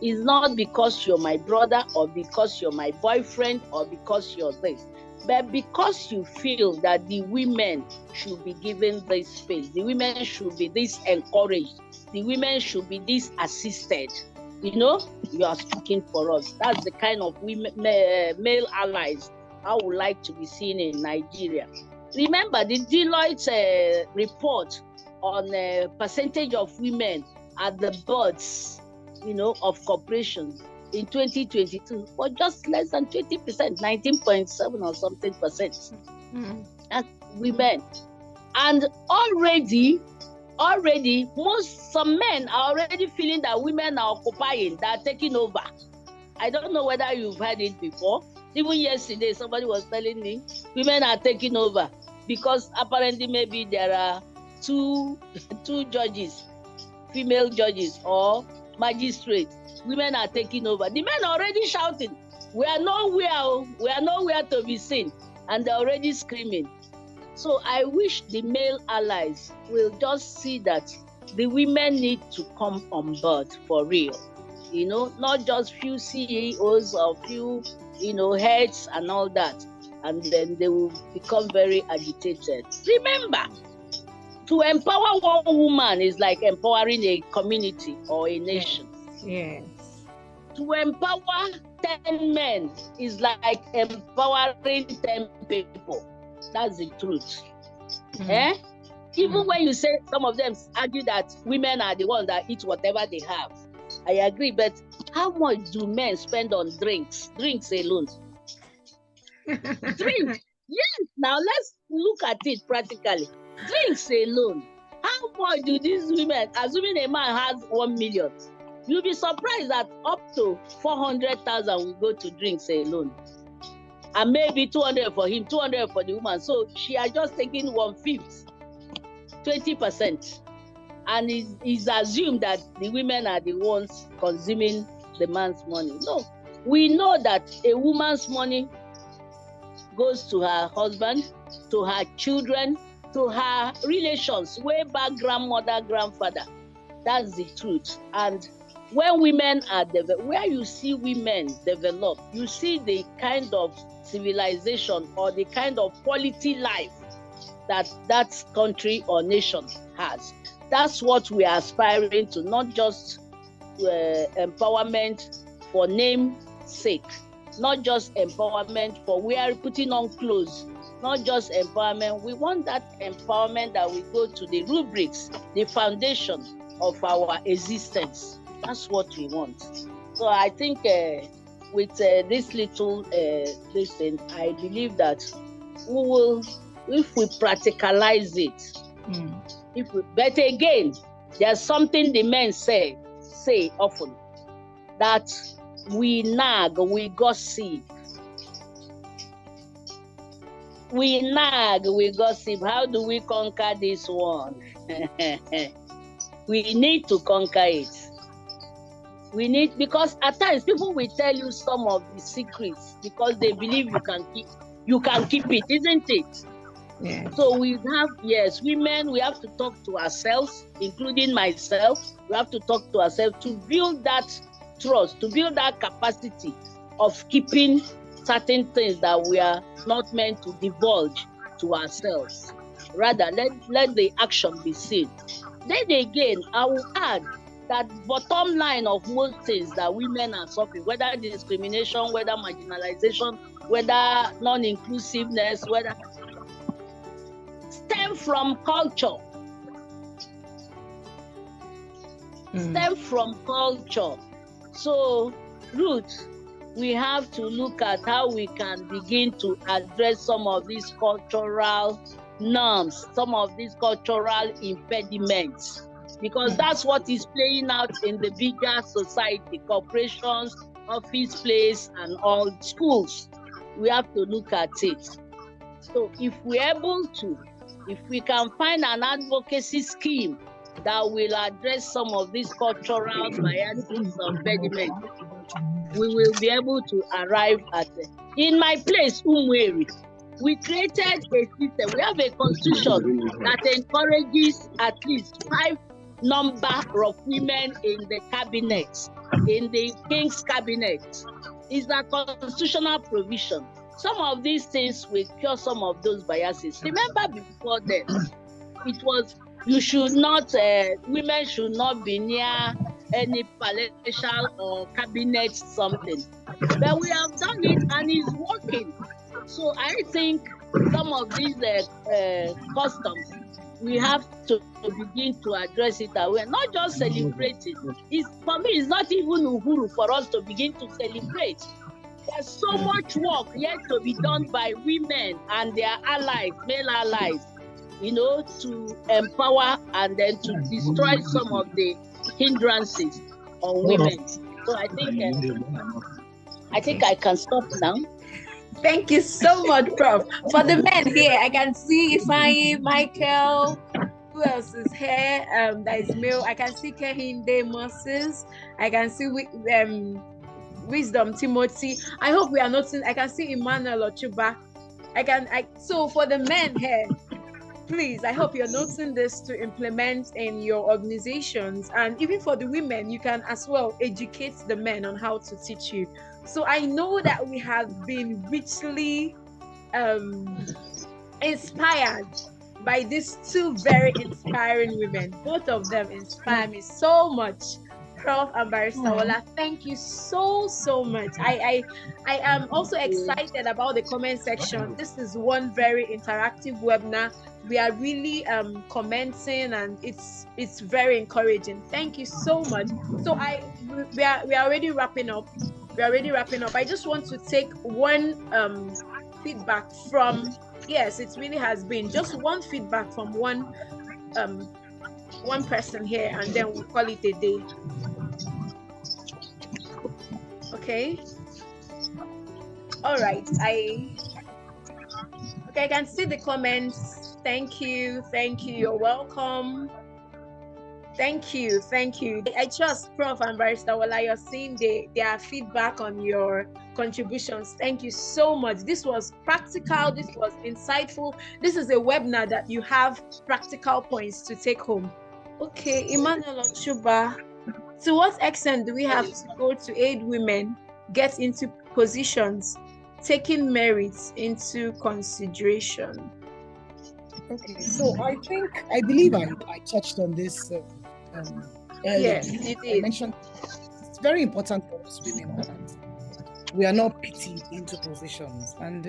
it's not because you're my brother or because you're my boyfriend or because you're this, but because you feel that the women should be given this space, the women should be this encouraged, the women should be this assisted. You are speaking for us. That's the kind of male allies I would like to be seen in Nigeria. Remember the Deloitte report on percentage of women at the boards, of corporations in 2022 was just less than 20%, 19.7 or something percent. That's women. And already some men are already feeling that women are occupying, that are taking over. I don't know whether you've heard it before. Even yesterday, somebody was telling me women are taking over because apparently maybe there are two judges, female judges or magistrates. Women are taking over. The men are already shouting, we are nowhere to be seen, and they're already screaming. So I wish the male allies will just see that the women need to come on board for real. Not just few CEOs or few, heads and all that. And then they will become very agitated. Remember, to empower one woman is like empowering a community or a nation. Yes. To empower 10 men is like empowering 10 people. That's the truth. Even when you say, some of them argue that women are the ones that eat whatever they have. I agree, but how much do men spend on drinks? Drinks alone. Drink. Yes, now let's look at it practically. Drinks alone. How much do these women, assuming a man has 1 million, you'll be surprised that up to 400,000 will go to drinks alone. And maybe 200 for him, 200 for the woman. So she has just taken 1/5, 20%. And it's assumed that the women are the ones consuming the man's money. No, we know that a woman's money goes to her husband, to her children, to her relations, way back grandmother, grandfather. That's the truth. And when women are developed, where you see women develop, you see the kind of civilization or the kind of quality life that that country or nation has. That's what we are aspiring to, not just empowerment for name's sake, not just empowerment for we are putting on clothes, not just empowerment. We want that empowerment that we go to the rubrics, the foundation of our existence. That's what we want. So I think with this little listen, I believe that we will, if we practicalize it, but again, there's something the men say often, that we nag, we gossip. We nag, we gossip. How do we conquer this one? We need to conquer it. We need, because at times people will tell you some of the secrets because they believe you can keep it, isn't it? Yeah. So we have, yes, women, we have to talk to ourselves, including myself. We have to talk to ourselves to build that trust, to build that capacity of keeping certain things that we are not meant to divulge to ourselves. Rather, let the action be seen. Then again, I will add that bottom line of most things that women are suffering, whether discrimination, whether marginalization, whether non-inclusiveness, whether stem from culture. Stem from culture. So, Ruth, we have to look at how we can begin to address some of these cultural norms, some of these cultural impediments, because that's what is playing out in the bigger society, corporations, office place, and all schools. We have to look at it. So if we're able to, if we can find an advocacy scheme that will address some of these cultural biases or impediments, we will be able to arrive at it. In my place, Umweri, we created a system. We have a constitution that encourages at least 5 number of women in the cabinet, in the king's cabinet. It's a constitutional provision. Some of these things will cure some of those biases. Remember before then, it was, you should not, women should not be near any palatial or cabinet something. But we have done it and it's working. So I think some of these customs, we have to begin to address it away, not just celebrate it. For me, it's not even uhuru for us to begin to celebrate. There's so much work yet to be done by women and their allies, male allies, to empower and then to destroy some of the hindrances on women. So I think I can stop now. Thank you so much, Prof. For the men here, I can see Ifeanyi, Michael. Who else is here? That is male. I can see Kehinde Moses. I can see Wisdom Timothy. I hope we are not seeing. I can see Emmanuel Ochuba. So for the men here, please, I hope you're noting this to implement in your organizations. And even for the women, you can as well educate the men on how to teach you. So I know that we have been richly inspired by these 2 very inspiring women. Both of them inspire me so much. Prof and Barrister Ola, thank you so much. I am also excited about the comment section. This is one very interactive webinar. We are really commenting, and it's very encouraging. Thank you so much. So we are already wrapping up. I just want to take one feedback from, yes, it really has been just one feedback from one person here, and then we'll call it a day. Okay. All right. I can see the comments. Thank you. You're welcome. Thank you. I trust Prof and Barrister Wala, you're seeing their feedback on your contributions. Thank you so much. This was practical. This was insightful. This is a webinar that you have practical points to take home. Okay, Emmanuel Ochuba, to what extent do we have to go to aid women get into positions, taking merits into consideration? Okay, so I believe I touched on this earlier. Yes, you did. I mentioned it's very important for us women that we are not pitied into positions. And,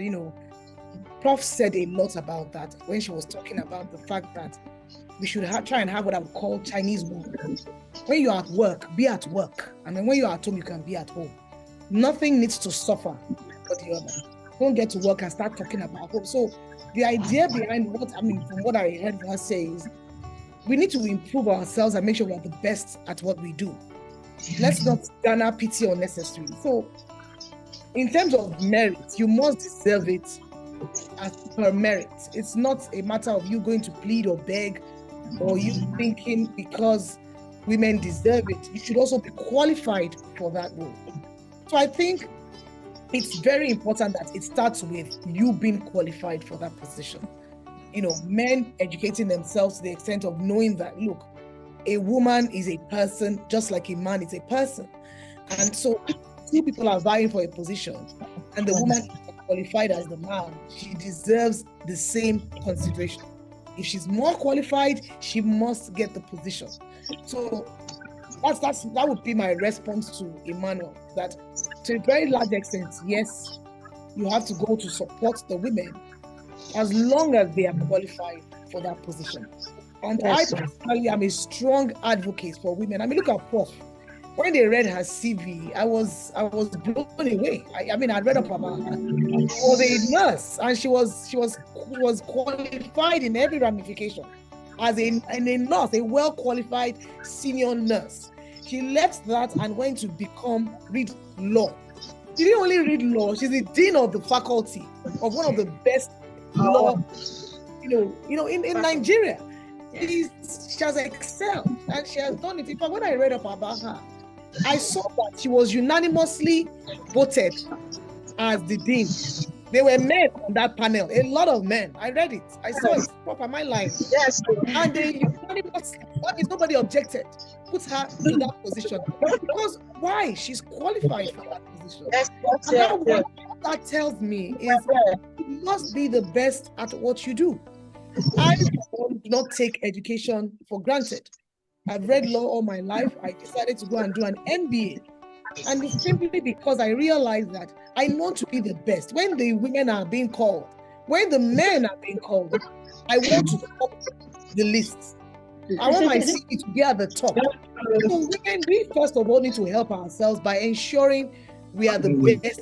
Prof said a lot about that when she was talking about the fact that we should try and have what I would call Chinese work. When you're at work, be at work. And then when you're at home, you can be at home. Nothing needs to suffer for the other. Don't get to work and start talking about home. So the idea behind from what I heard her say is we need to improve ourselves and make sure we're the best at what we do. Let's not garner pity unnecessarily. So in terms of merit, you must deserve it as per merit. It's not a matter of you going to plead or beg or you thinking because women deserve it. You should also be qualified for that role. So I think it's very important that it starts with you being qualified for that position. Men educating themselves to the extent of knowing that, look, a woman is a person just like a man is a person. And so two people are vying for a position and the woman is qualified as the man, she deserves the same consideration. If she's more qualified, she must get the position. So that would be my response to Emmanuel, that to a very large extent, yes, you have to go to support the women as long as they are qualified for that position. And yes. I personally am a strong advocate for women. I mean, look at Prof. When they read her CV, I was blown away. I read up about her. She was a nurse, and she was qualified in every ramification as a nurse, a well-qualified senior nurse. She left that and went to read law. She didn't only read law; she's the dean of the faculty of one of the best law, in Nigeria. She has excelled and she has done it. But when I read up about her, I saw that she was unanimously voted as the dean. There were men on that panel, a lot of men. I read it. I saw it. Proper my line. Yes. And they unanimously, nobody objected, put her to that position. Because why? She's qualified for that position. Yes, and what that tells me is you must be the best at what you do. I do not take education for granted. I've read law all my life. I decided to go and do an MBA. And it's simply because I realized that I want to be the best. When the women are being called, when the men are being called, I want to top the list. I want my CV to be at the top. So women, we first of all need to help ourselves by ensuring we are the best.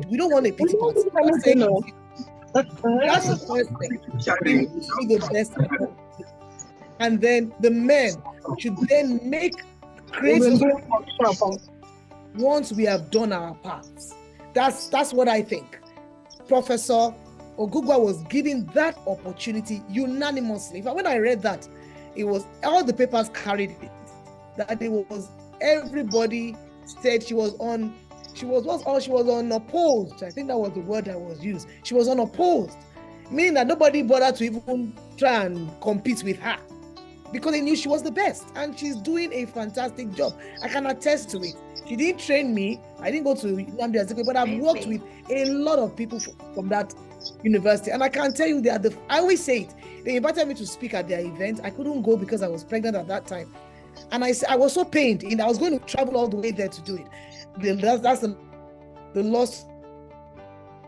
We don't want a pity party. That's the first thing. We need to be the best. And then the men should then create once we have done our parts. That's what I think. Professor Ogugwa was given that opportunity unanimously. When I read that, it was all the papers carried it. That it was everybody said she was unopposed. I think that was the word that was used. She was unopposed, meaning that nobody bothered to even try and compete with her because they knew she was the best, and she's doing a fantastic job. I can attest to it. She didn't train me. I didn't go to Nnamdi Azikiwe, but I've worked with a lot of people from that university, and I can tell you I always say it. They invited me to speak at their event. I couldn't go because I was pregnant at that time, and I was so pained, and I was going to travel all the way there to do it. That's the loss.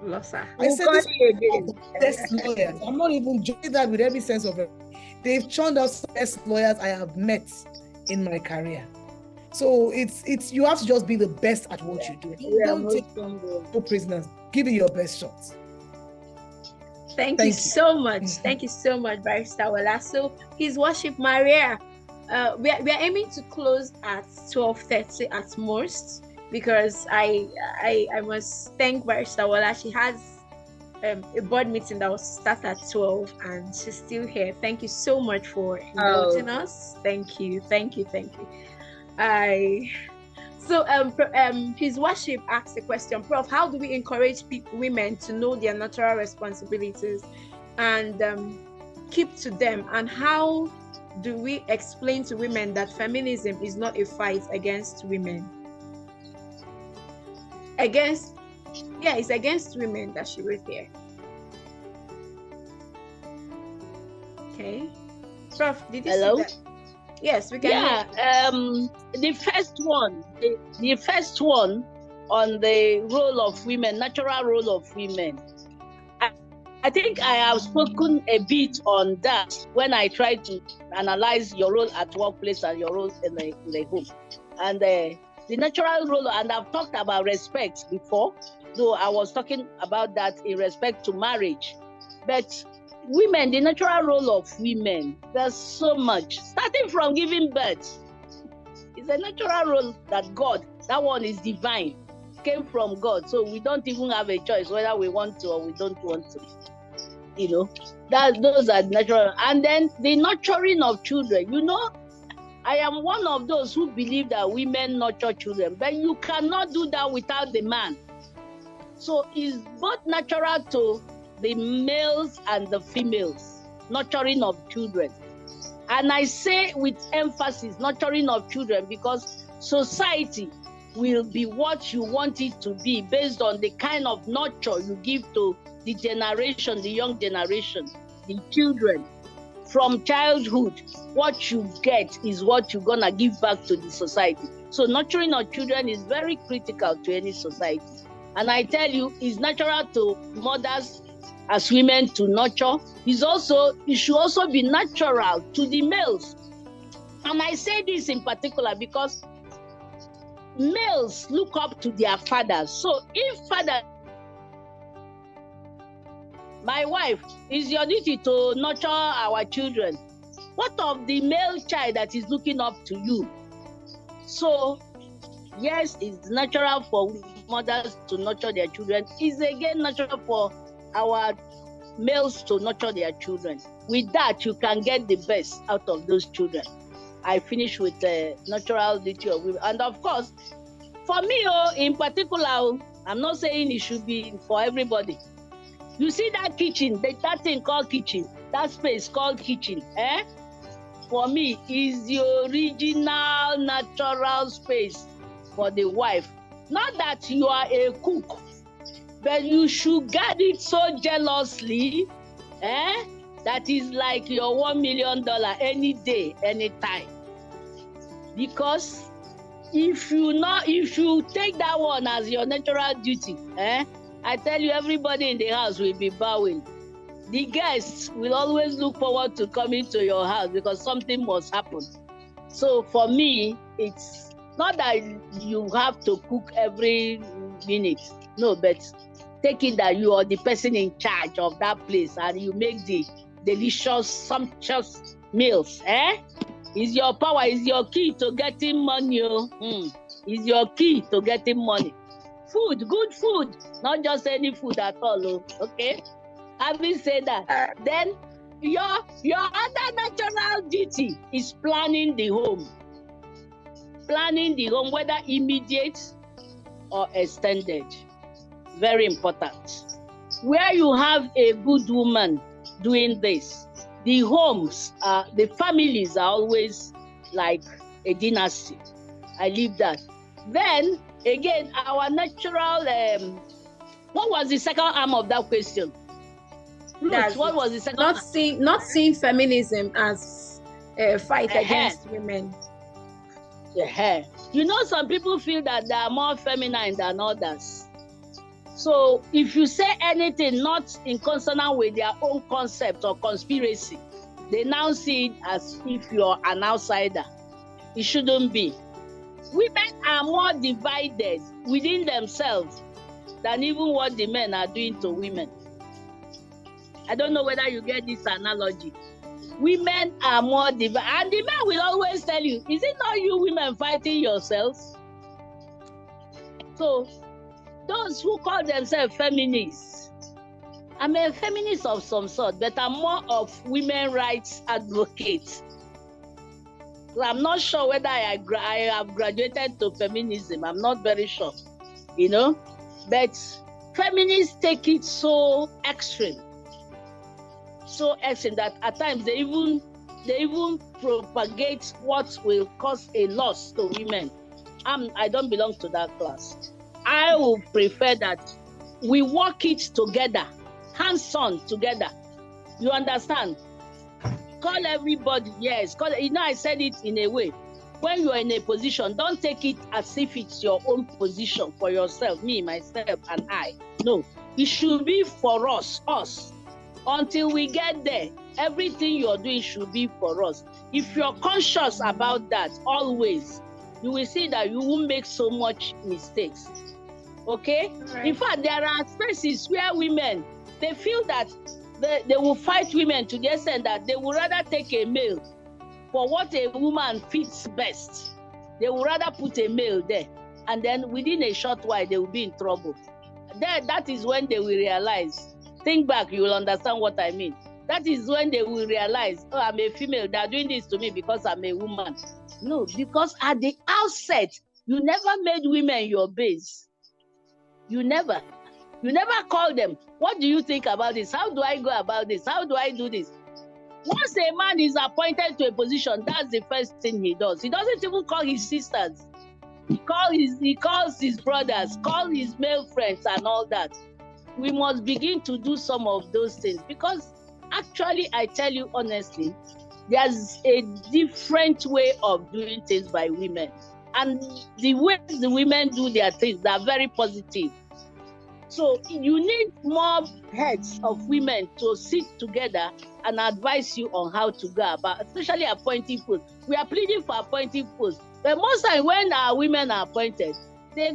I said this is the best lawyers. I'm not even joking that with every sense of it. They've churned out the best lawyers I have met in my career. So it's you have to just be the best at what you do. Don't take no prisoners. Give it your best shot. Thank you so much. Thank you so much, Barrister Wala. So His Worship Maria, we are aiming to close at 12:30 at most, because I must thank Barrister Wala. She has a board meeting that was start at 12, and she's still here. Thank you so much for indulging us. Thank you. His worship asked a question, Prof. How do we encourage women to know their natural responsibilities and keep to them? And how do we explain to women that feminism is not a fight against women? It's against women that she wrote there. Okay. Prof, did you see that? Yes, we can. Yeah, the first one on the role of women, natural role of women. I think I have spoken a bit on that when I tried to analyze your role at workplace and your role in the home. And the natural role, and I've talked about respect before, though I was talking about that in respect to marriage. But women, the natural role of women, there's so much. Starting from giving birth, it's a natural role that God, that one is divine, came from God. So we don't even have a choice whether we want to or we don't want to. Those are natural. And then the nurturing of children. I am one of those who believe that women nurture children, but you cannot do that without the man. So it's both natural to the males and the females, nurturing of children. And I say with emphasis, nurturing of children, because society will be what you want it to be based on the kind of nurture you give to the generation, the young generation, the children. From childhood, what you get is what you're gonna give back to the society. So nurturing of children is very critical to any society. And I tell you, it's natural to mothers as women to nurture. It should also be natural to the males. And I say this in particular because males look up to their fathers. So if father, my wife, it's your duty to nurture our children. What of the male child that is looking up to you? So, yes, it's natural for mothers to nurture their children. It's again natural for our males to nurture their children. With that, you can get the best out of those children. I finish with the natural duty of women. And of course, for me, in particular, I'm not saying it should be for everybody. You see that kitchen, that thing called kitchen, that space called kitchen, for me, is the original natural space for the wife. Not that you are a cook, but you should guard it so jealously, that is like your $1 million any day, anytime. Because if you take that one as your natural duty, I tell you, everybody in the house will be bowing. The guests will always look forward to coming to your house because something must happen. So for me, it's not that you have to cook every minute. No, but take it that you are the person in charge of that place and you make the delicious, sumptuous meals. Is your power, is your key to getting money. Is your key to getting money. Food, good food, not just any food at all. Okay. Having said that, then your other natural duty is planning the home. Planning the home, whether immediate or extended. Very important. Where you have a good woman doing this, the homes, the families are always like a dynasty. I leave that. Then again, our natural, what was the second arm of that question? Ruth, what was the second? Not seeing feminism as a fight against women. Some people feel that they are more feminine than others. So if you say anything not in consonant with their own concept or conspiracy, they now see it as if you're an outsider. It shouldn't be. Women are more divided within themselves than even what the men are doing to women. I don't know whether you get this analogy. Women are more divided. And the men will always tell you, is it not you women fighting yourselves? So those who call themselves feminists, I'm a feminist of some sort, but I'm more of women rights advocate. I'm not sure whether I have graduated to feminism. I'm not very sure, you know. But feminists take it so extreme that at times they even propagate what will cause a loss to women. I don't belong to that class. I would prefer that we work it together, hands-on together. You understand? Call everybody, yes. I said it in a way. When you are in a position, don't take it as if it's your own position for yourself, me, myself, and I. No, it should be for us. Until we get there, everything you're doing should be for us. If you're conscious about that always, you will see that you won't make so much mistakes. Okay? Right. In fact, there are spaces where women, they feel that they will fight women to the extent that they would rather take a male for what a woman fits best. They would rather put a male there, and then within a short while they will be in trouble. That is when they will realize. Think back, you will understand what I mean. That is when they will realize, oh, I'm a female, they're doing this to me because I'm a woman. No, because at the outset, you never made women your base. You never call them. What do you think about this? How do I go about this? How do I do this? Once a man is appointed to a position, that's the first thing he does. He doesn't even call his sisters. He calls his brothers, call his male friends and all that. We must begin to do some of those things, because actually, I tell you honestly, there's a different way of doing things by women. And the way the women do their things, they're very positive. So you need more heads of women to sit together and advise you on how to go about, especially appointing posts. We are pleading for appointing posts. But most times when our women are appointed, they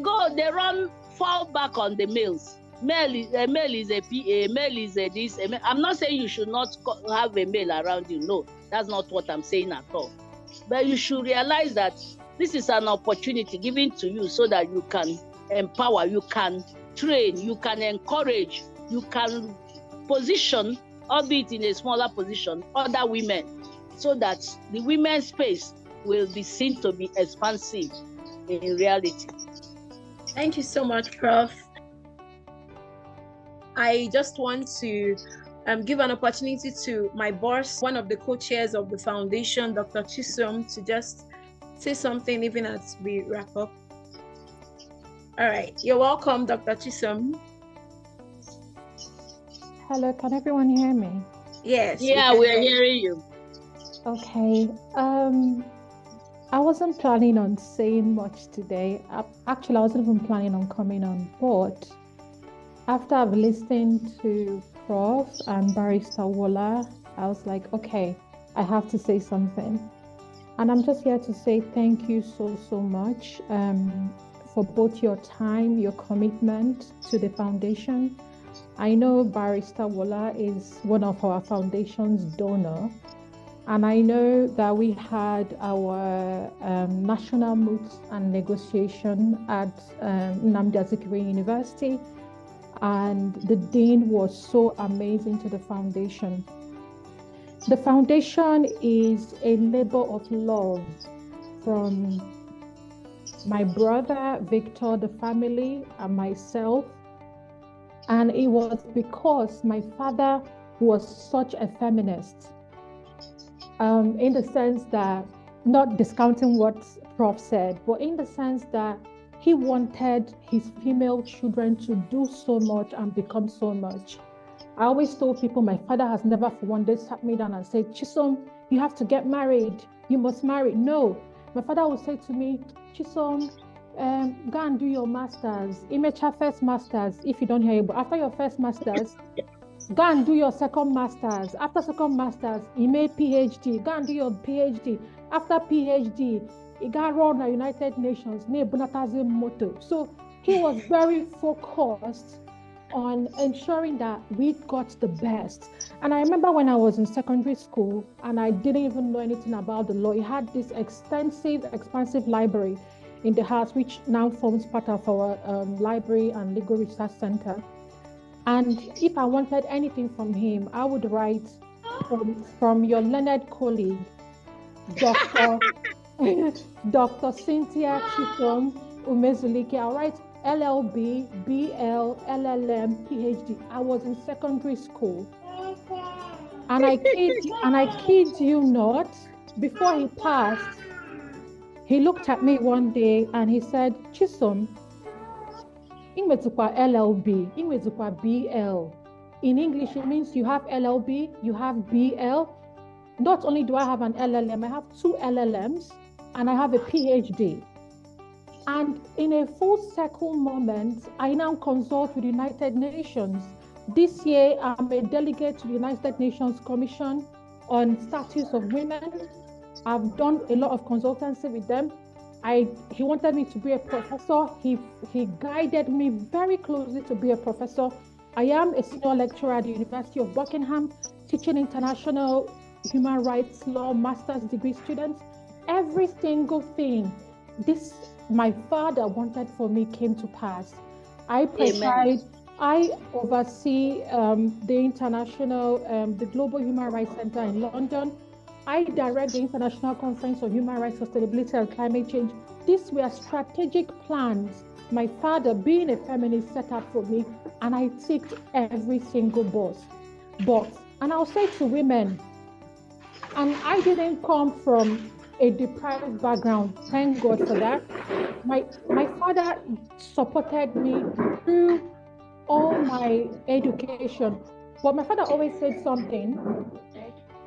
fall back on the males. Male is a PA, male is a this. I'm not saying you should not have a male around you. No, that's not what I'm saying at all. But you should realize that this is an opportunity given to you so that you can empower, you can train, you can encourage, you can position, albeit in a smaller position, other women, so that the women's space will be seen to be expansive in reality. Thank you so much, Prof. I just want to give an opportunity to my boss, one of the co-chairs of the foundation, Dr. Chisom, to just say something even as we wrap up. All right, you're welcome, Dr. Chisom. Hello, can everyone hear me? Yes. Yeah, we're hearing you. Okay. I wasn't planning on saying much today. Actually, I wasn't even planning on coming on board. After I've listened to Prof and Barrister Wola, I was like, okay, I have to say something. And I'm just here to say thank you so much for both your time, your commitment to the foundation. I know Barrister Wola is one of our foundation's donor, and I know that we had our national moot and negotiation at Nnamdi Azikiwe University, and the dean was so amazing to the foundation. The foundation is a labor of love from my brother Victor, the family, and myself. And it was because my father was such a feminist, in the sense that, not discounting what Prof said, but in the sense that he wanted his female children to do so much and become so much. I always told people my father has never for one day sat me down and said, Chisom, you have to get married. You must marry. No, my father would say to me, Chisom, go and do your master's. Imecha first master's, if you don't hear it, but after your first master's, go and do your second master's. After second master's, you made PhD. Go and do your PhD. After PhD, he got run the United Nations, motto. So he was very focused on ensuring that we got the best. And I remember when I was in secondary school and I didn't even know anything about the law. He had this expansive library in the house, which now forms part of our library and legal research center. And if I wanted anything from him, I would write from your learned colleague, Dr. Dr. Cynthia Umezulike. I'll write LLB, BL, LLM, PhD. I was in secondary school. And I kid you not, before he passed, he looked at me one day and he said, Chisom, inwezukwa LLB, inwezukwa BL. In English, it means you have LLB, you have BL. Not only do I have an LLM, I have 2 LLMs and I have a PhD. And in a full circle moment, I now consult with the United Nations. This year, I'm a delegate to the United Nations Commission on Status of Women. I've done a lot of consultancy with them. He wanted me to be a professor. He guided me very closely to be a professor. I am a senior lecturer at the University of Buckingham, teaching international human rights law master's degree students. Every single thing my father wanted for me came to pass. I preside, I oversee the international, the Global Human Rights Center in London. I direct the International Conference on Human Rights, Sustainability and Climate Change. These were strategic plans my father, being a feminist, set up for me, and I ticked every single box. And I'll say to women, and I didn't come from a deprived background, thank God for that. My father supported me through all my education, but my father always said something,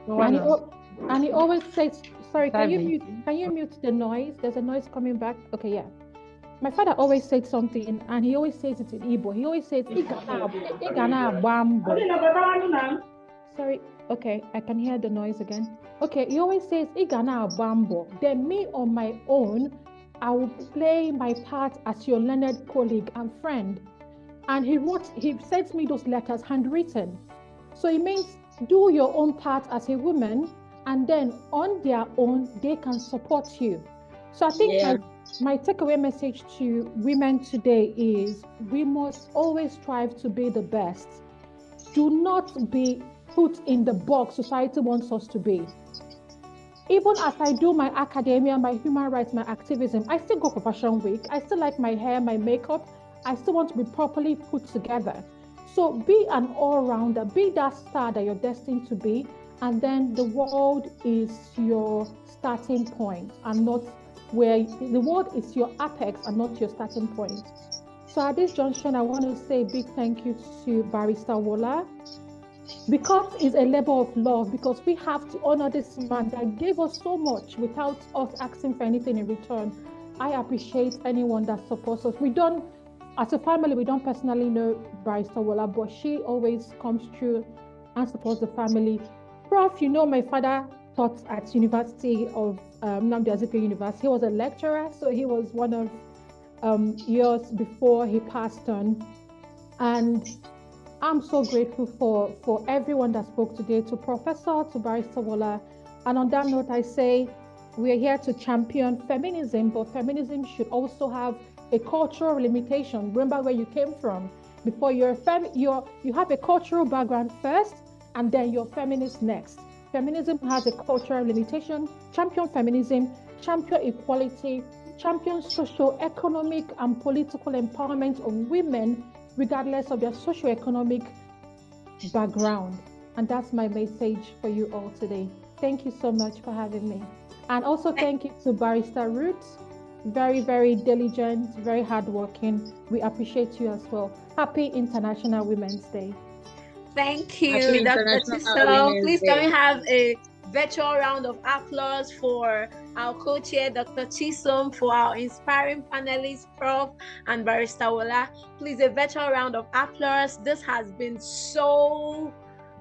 and he always says, sorry, can you mute the noise? There's a noise coming back. Okay, yeah. My father always said something, and he always says it in Igbo. He always says, Igana bambo. Sorry, okay, I can hear the noise again. Okay, he always says, Igana bambo. Then me on my own, I will play my part as your learned colleague and friend. And he sends me those letters handwritten. So it means do your own part as a woman, and then on their own, they can support you. So I think my takeaway message to women today is we must always strive to be the best. Do not be put in the box society wants us to be. Even as I do my academia, my human rights, my activism, I still go for Fashion Week. I still like my hair, my makeup. I still want to be properly put together. So be an all-rounder, be that star that you're destined to be, and then the world is your starting point and not where the world is your apex and not your starting point. So at this junction, I want to say a big thank you to Barrister Wola, because it's a labor of love, because we have to honor this man that gave us so much without us asking for anything in return. I appreciate anyone that supports us. As a family, we don't personally know Barrister Wola, but she always comes through and supports the family. Prof, my father taught at University of Nnamdi Azikiwe University. He was a lecturer, so he was one of years before he passed on. And I'm so grateful for everyone that spoke today, to Professor, to Barrister Wola. And on that note, I say we are here to champion feminism, but feminism should also have a cultural limitation. Remember where you came from. Before you have a cultural background first, and then you're feminist next. Feminism has a cultural limitation. Champion feminism, champion equality, champion socio-economic and political empowerment of women, regardless of their socioeconomic background. And that's my message for you all today. Thank you so much for having me. And also thank you to Barrister Ruth. Very, very diligent, very hardworking. We appreciate you as well. Happy International Women's Day. Thank you, Dr. Chisom. Please can we have a virtual round of applause for our co-chair, Dr. Chisom, for our inspiring panelists, Prof and Barrister Wola. Please, a virtual round of applause. This has been so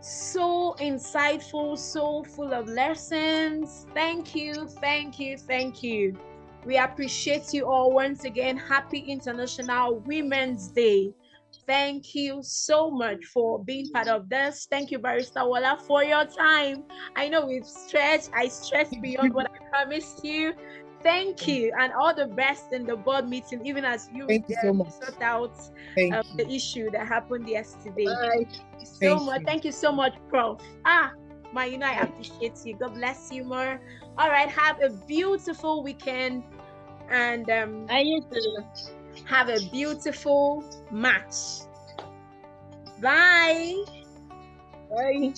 insightful, so full of lessons. Thank you, thank you, thank you. We appreciate you all once again. Happy International Women's Day. Thank you so much for being part of this. Thank you, Barrister Wola, for your time. I know I stretched beyond what I promised you. Thank you, and all the best in the board meeting, even as you Thank you so much. sort out Thank the you. issue that happened yesterday. Bye. Thank you so Thank much. you. Thank you so much, Prof. I appreciate you. God bless you more. All right, have a beautiful weekend, and I used to. have a beautiful match. Bye. Bye.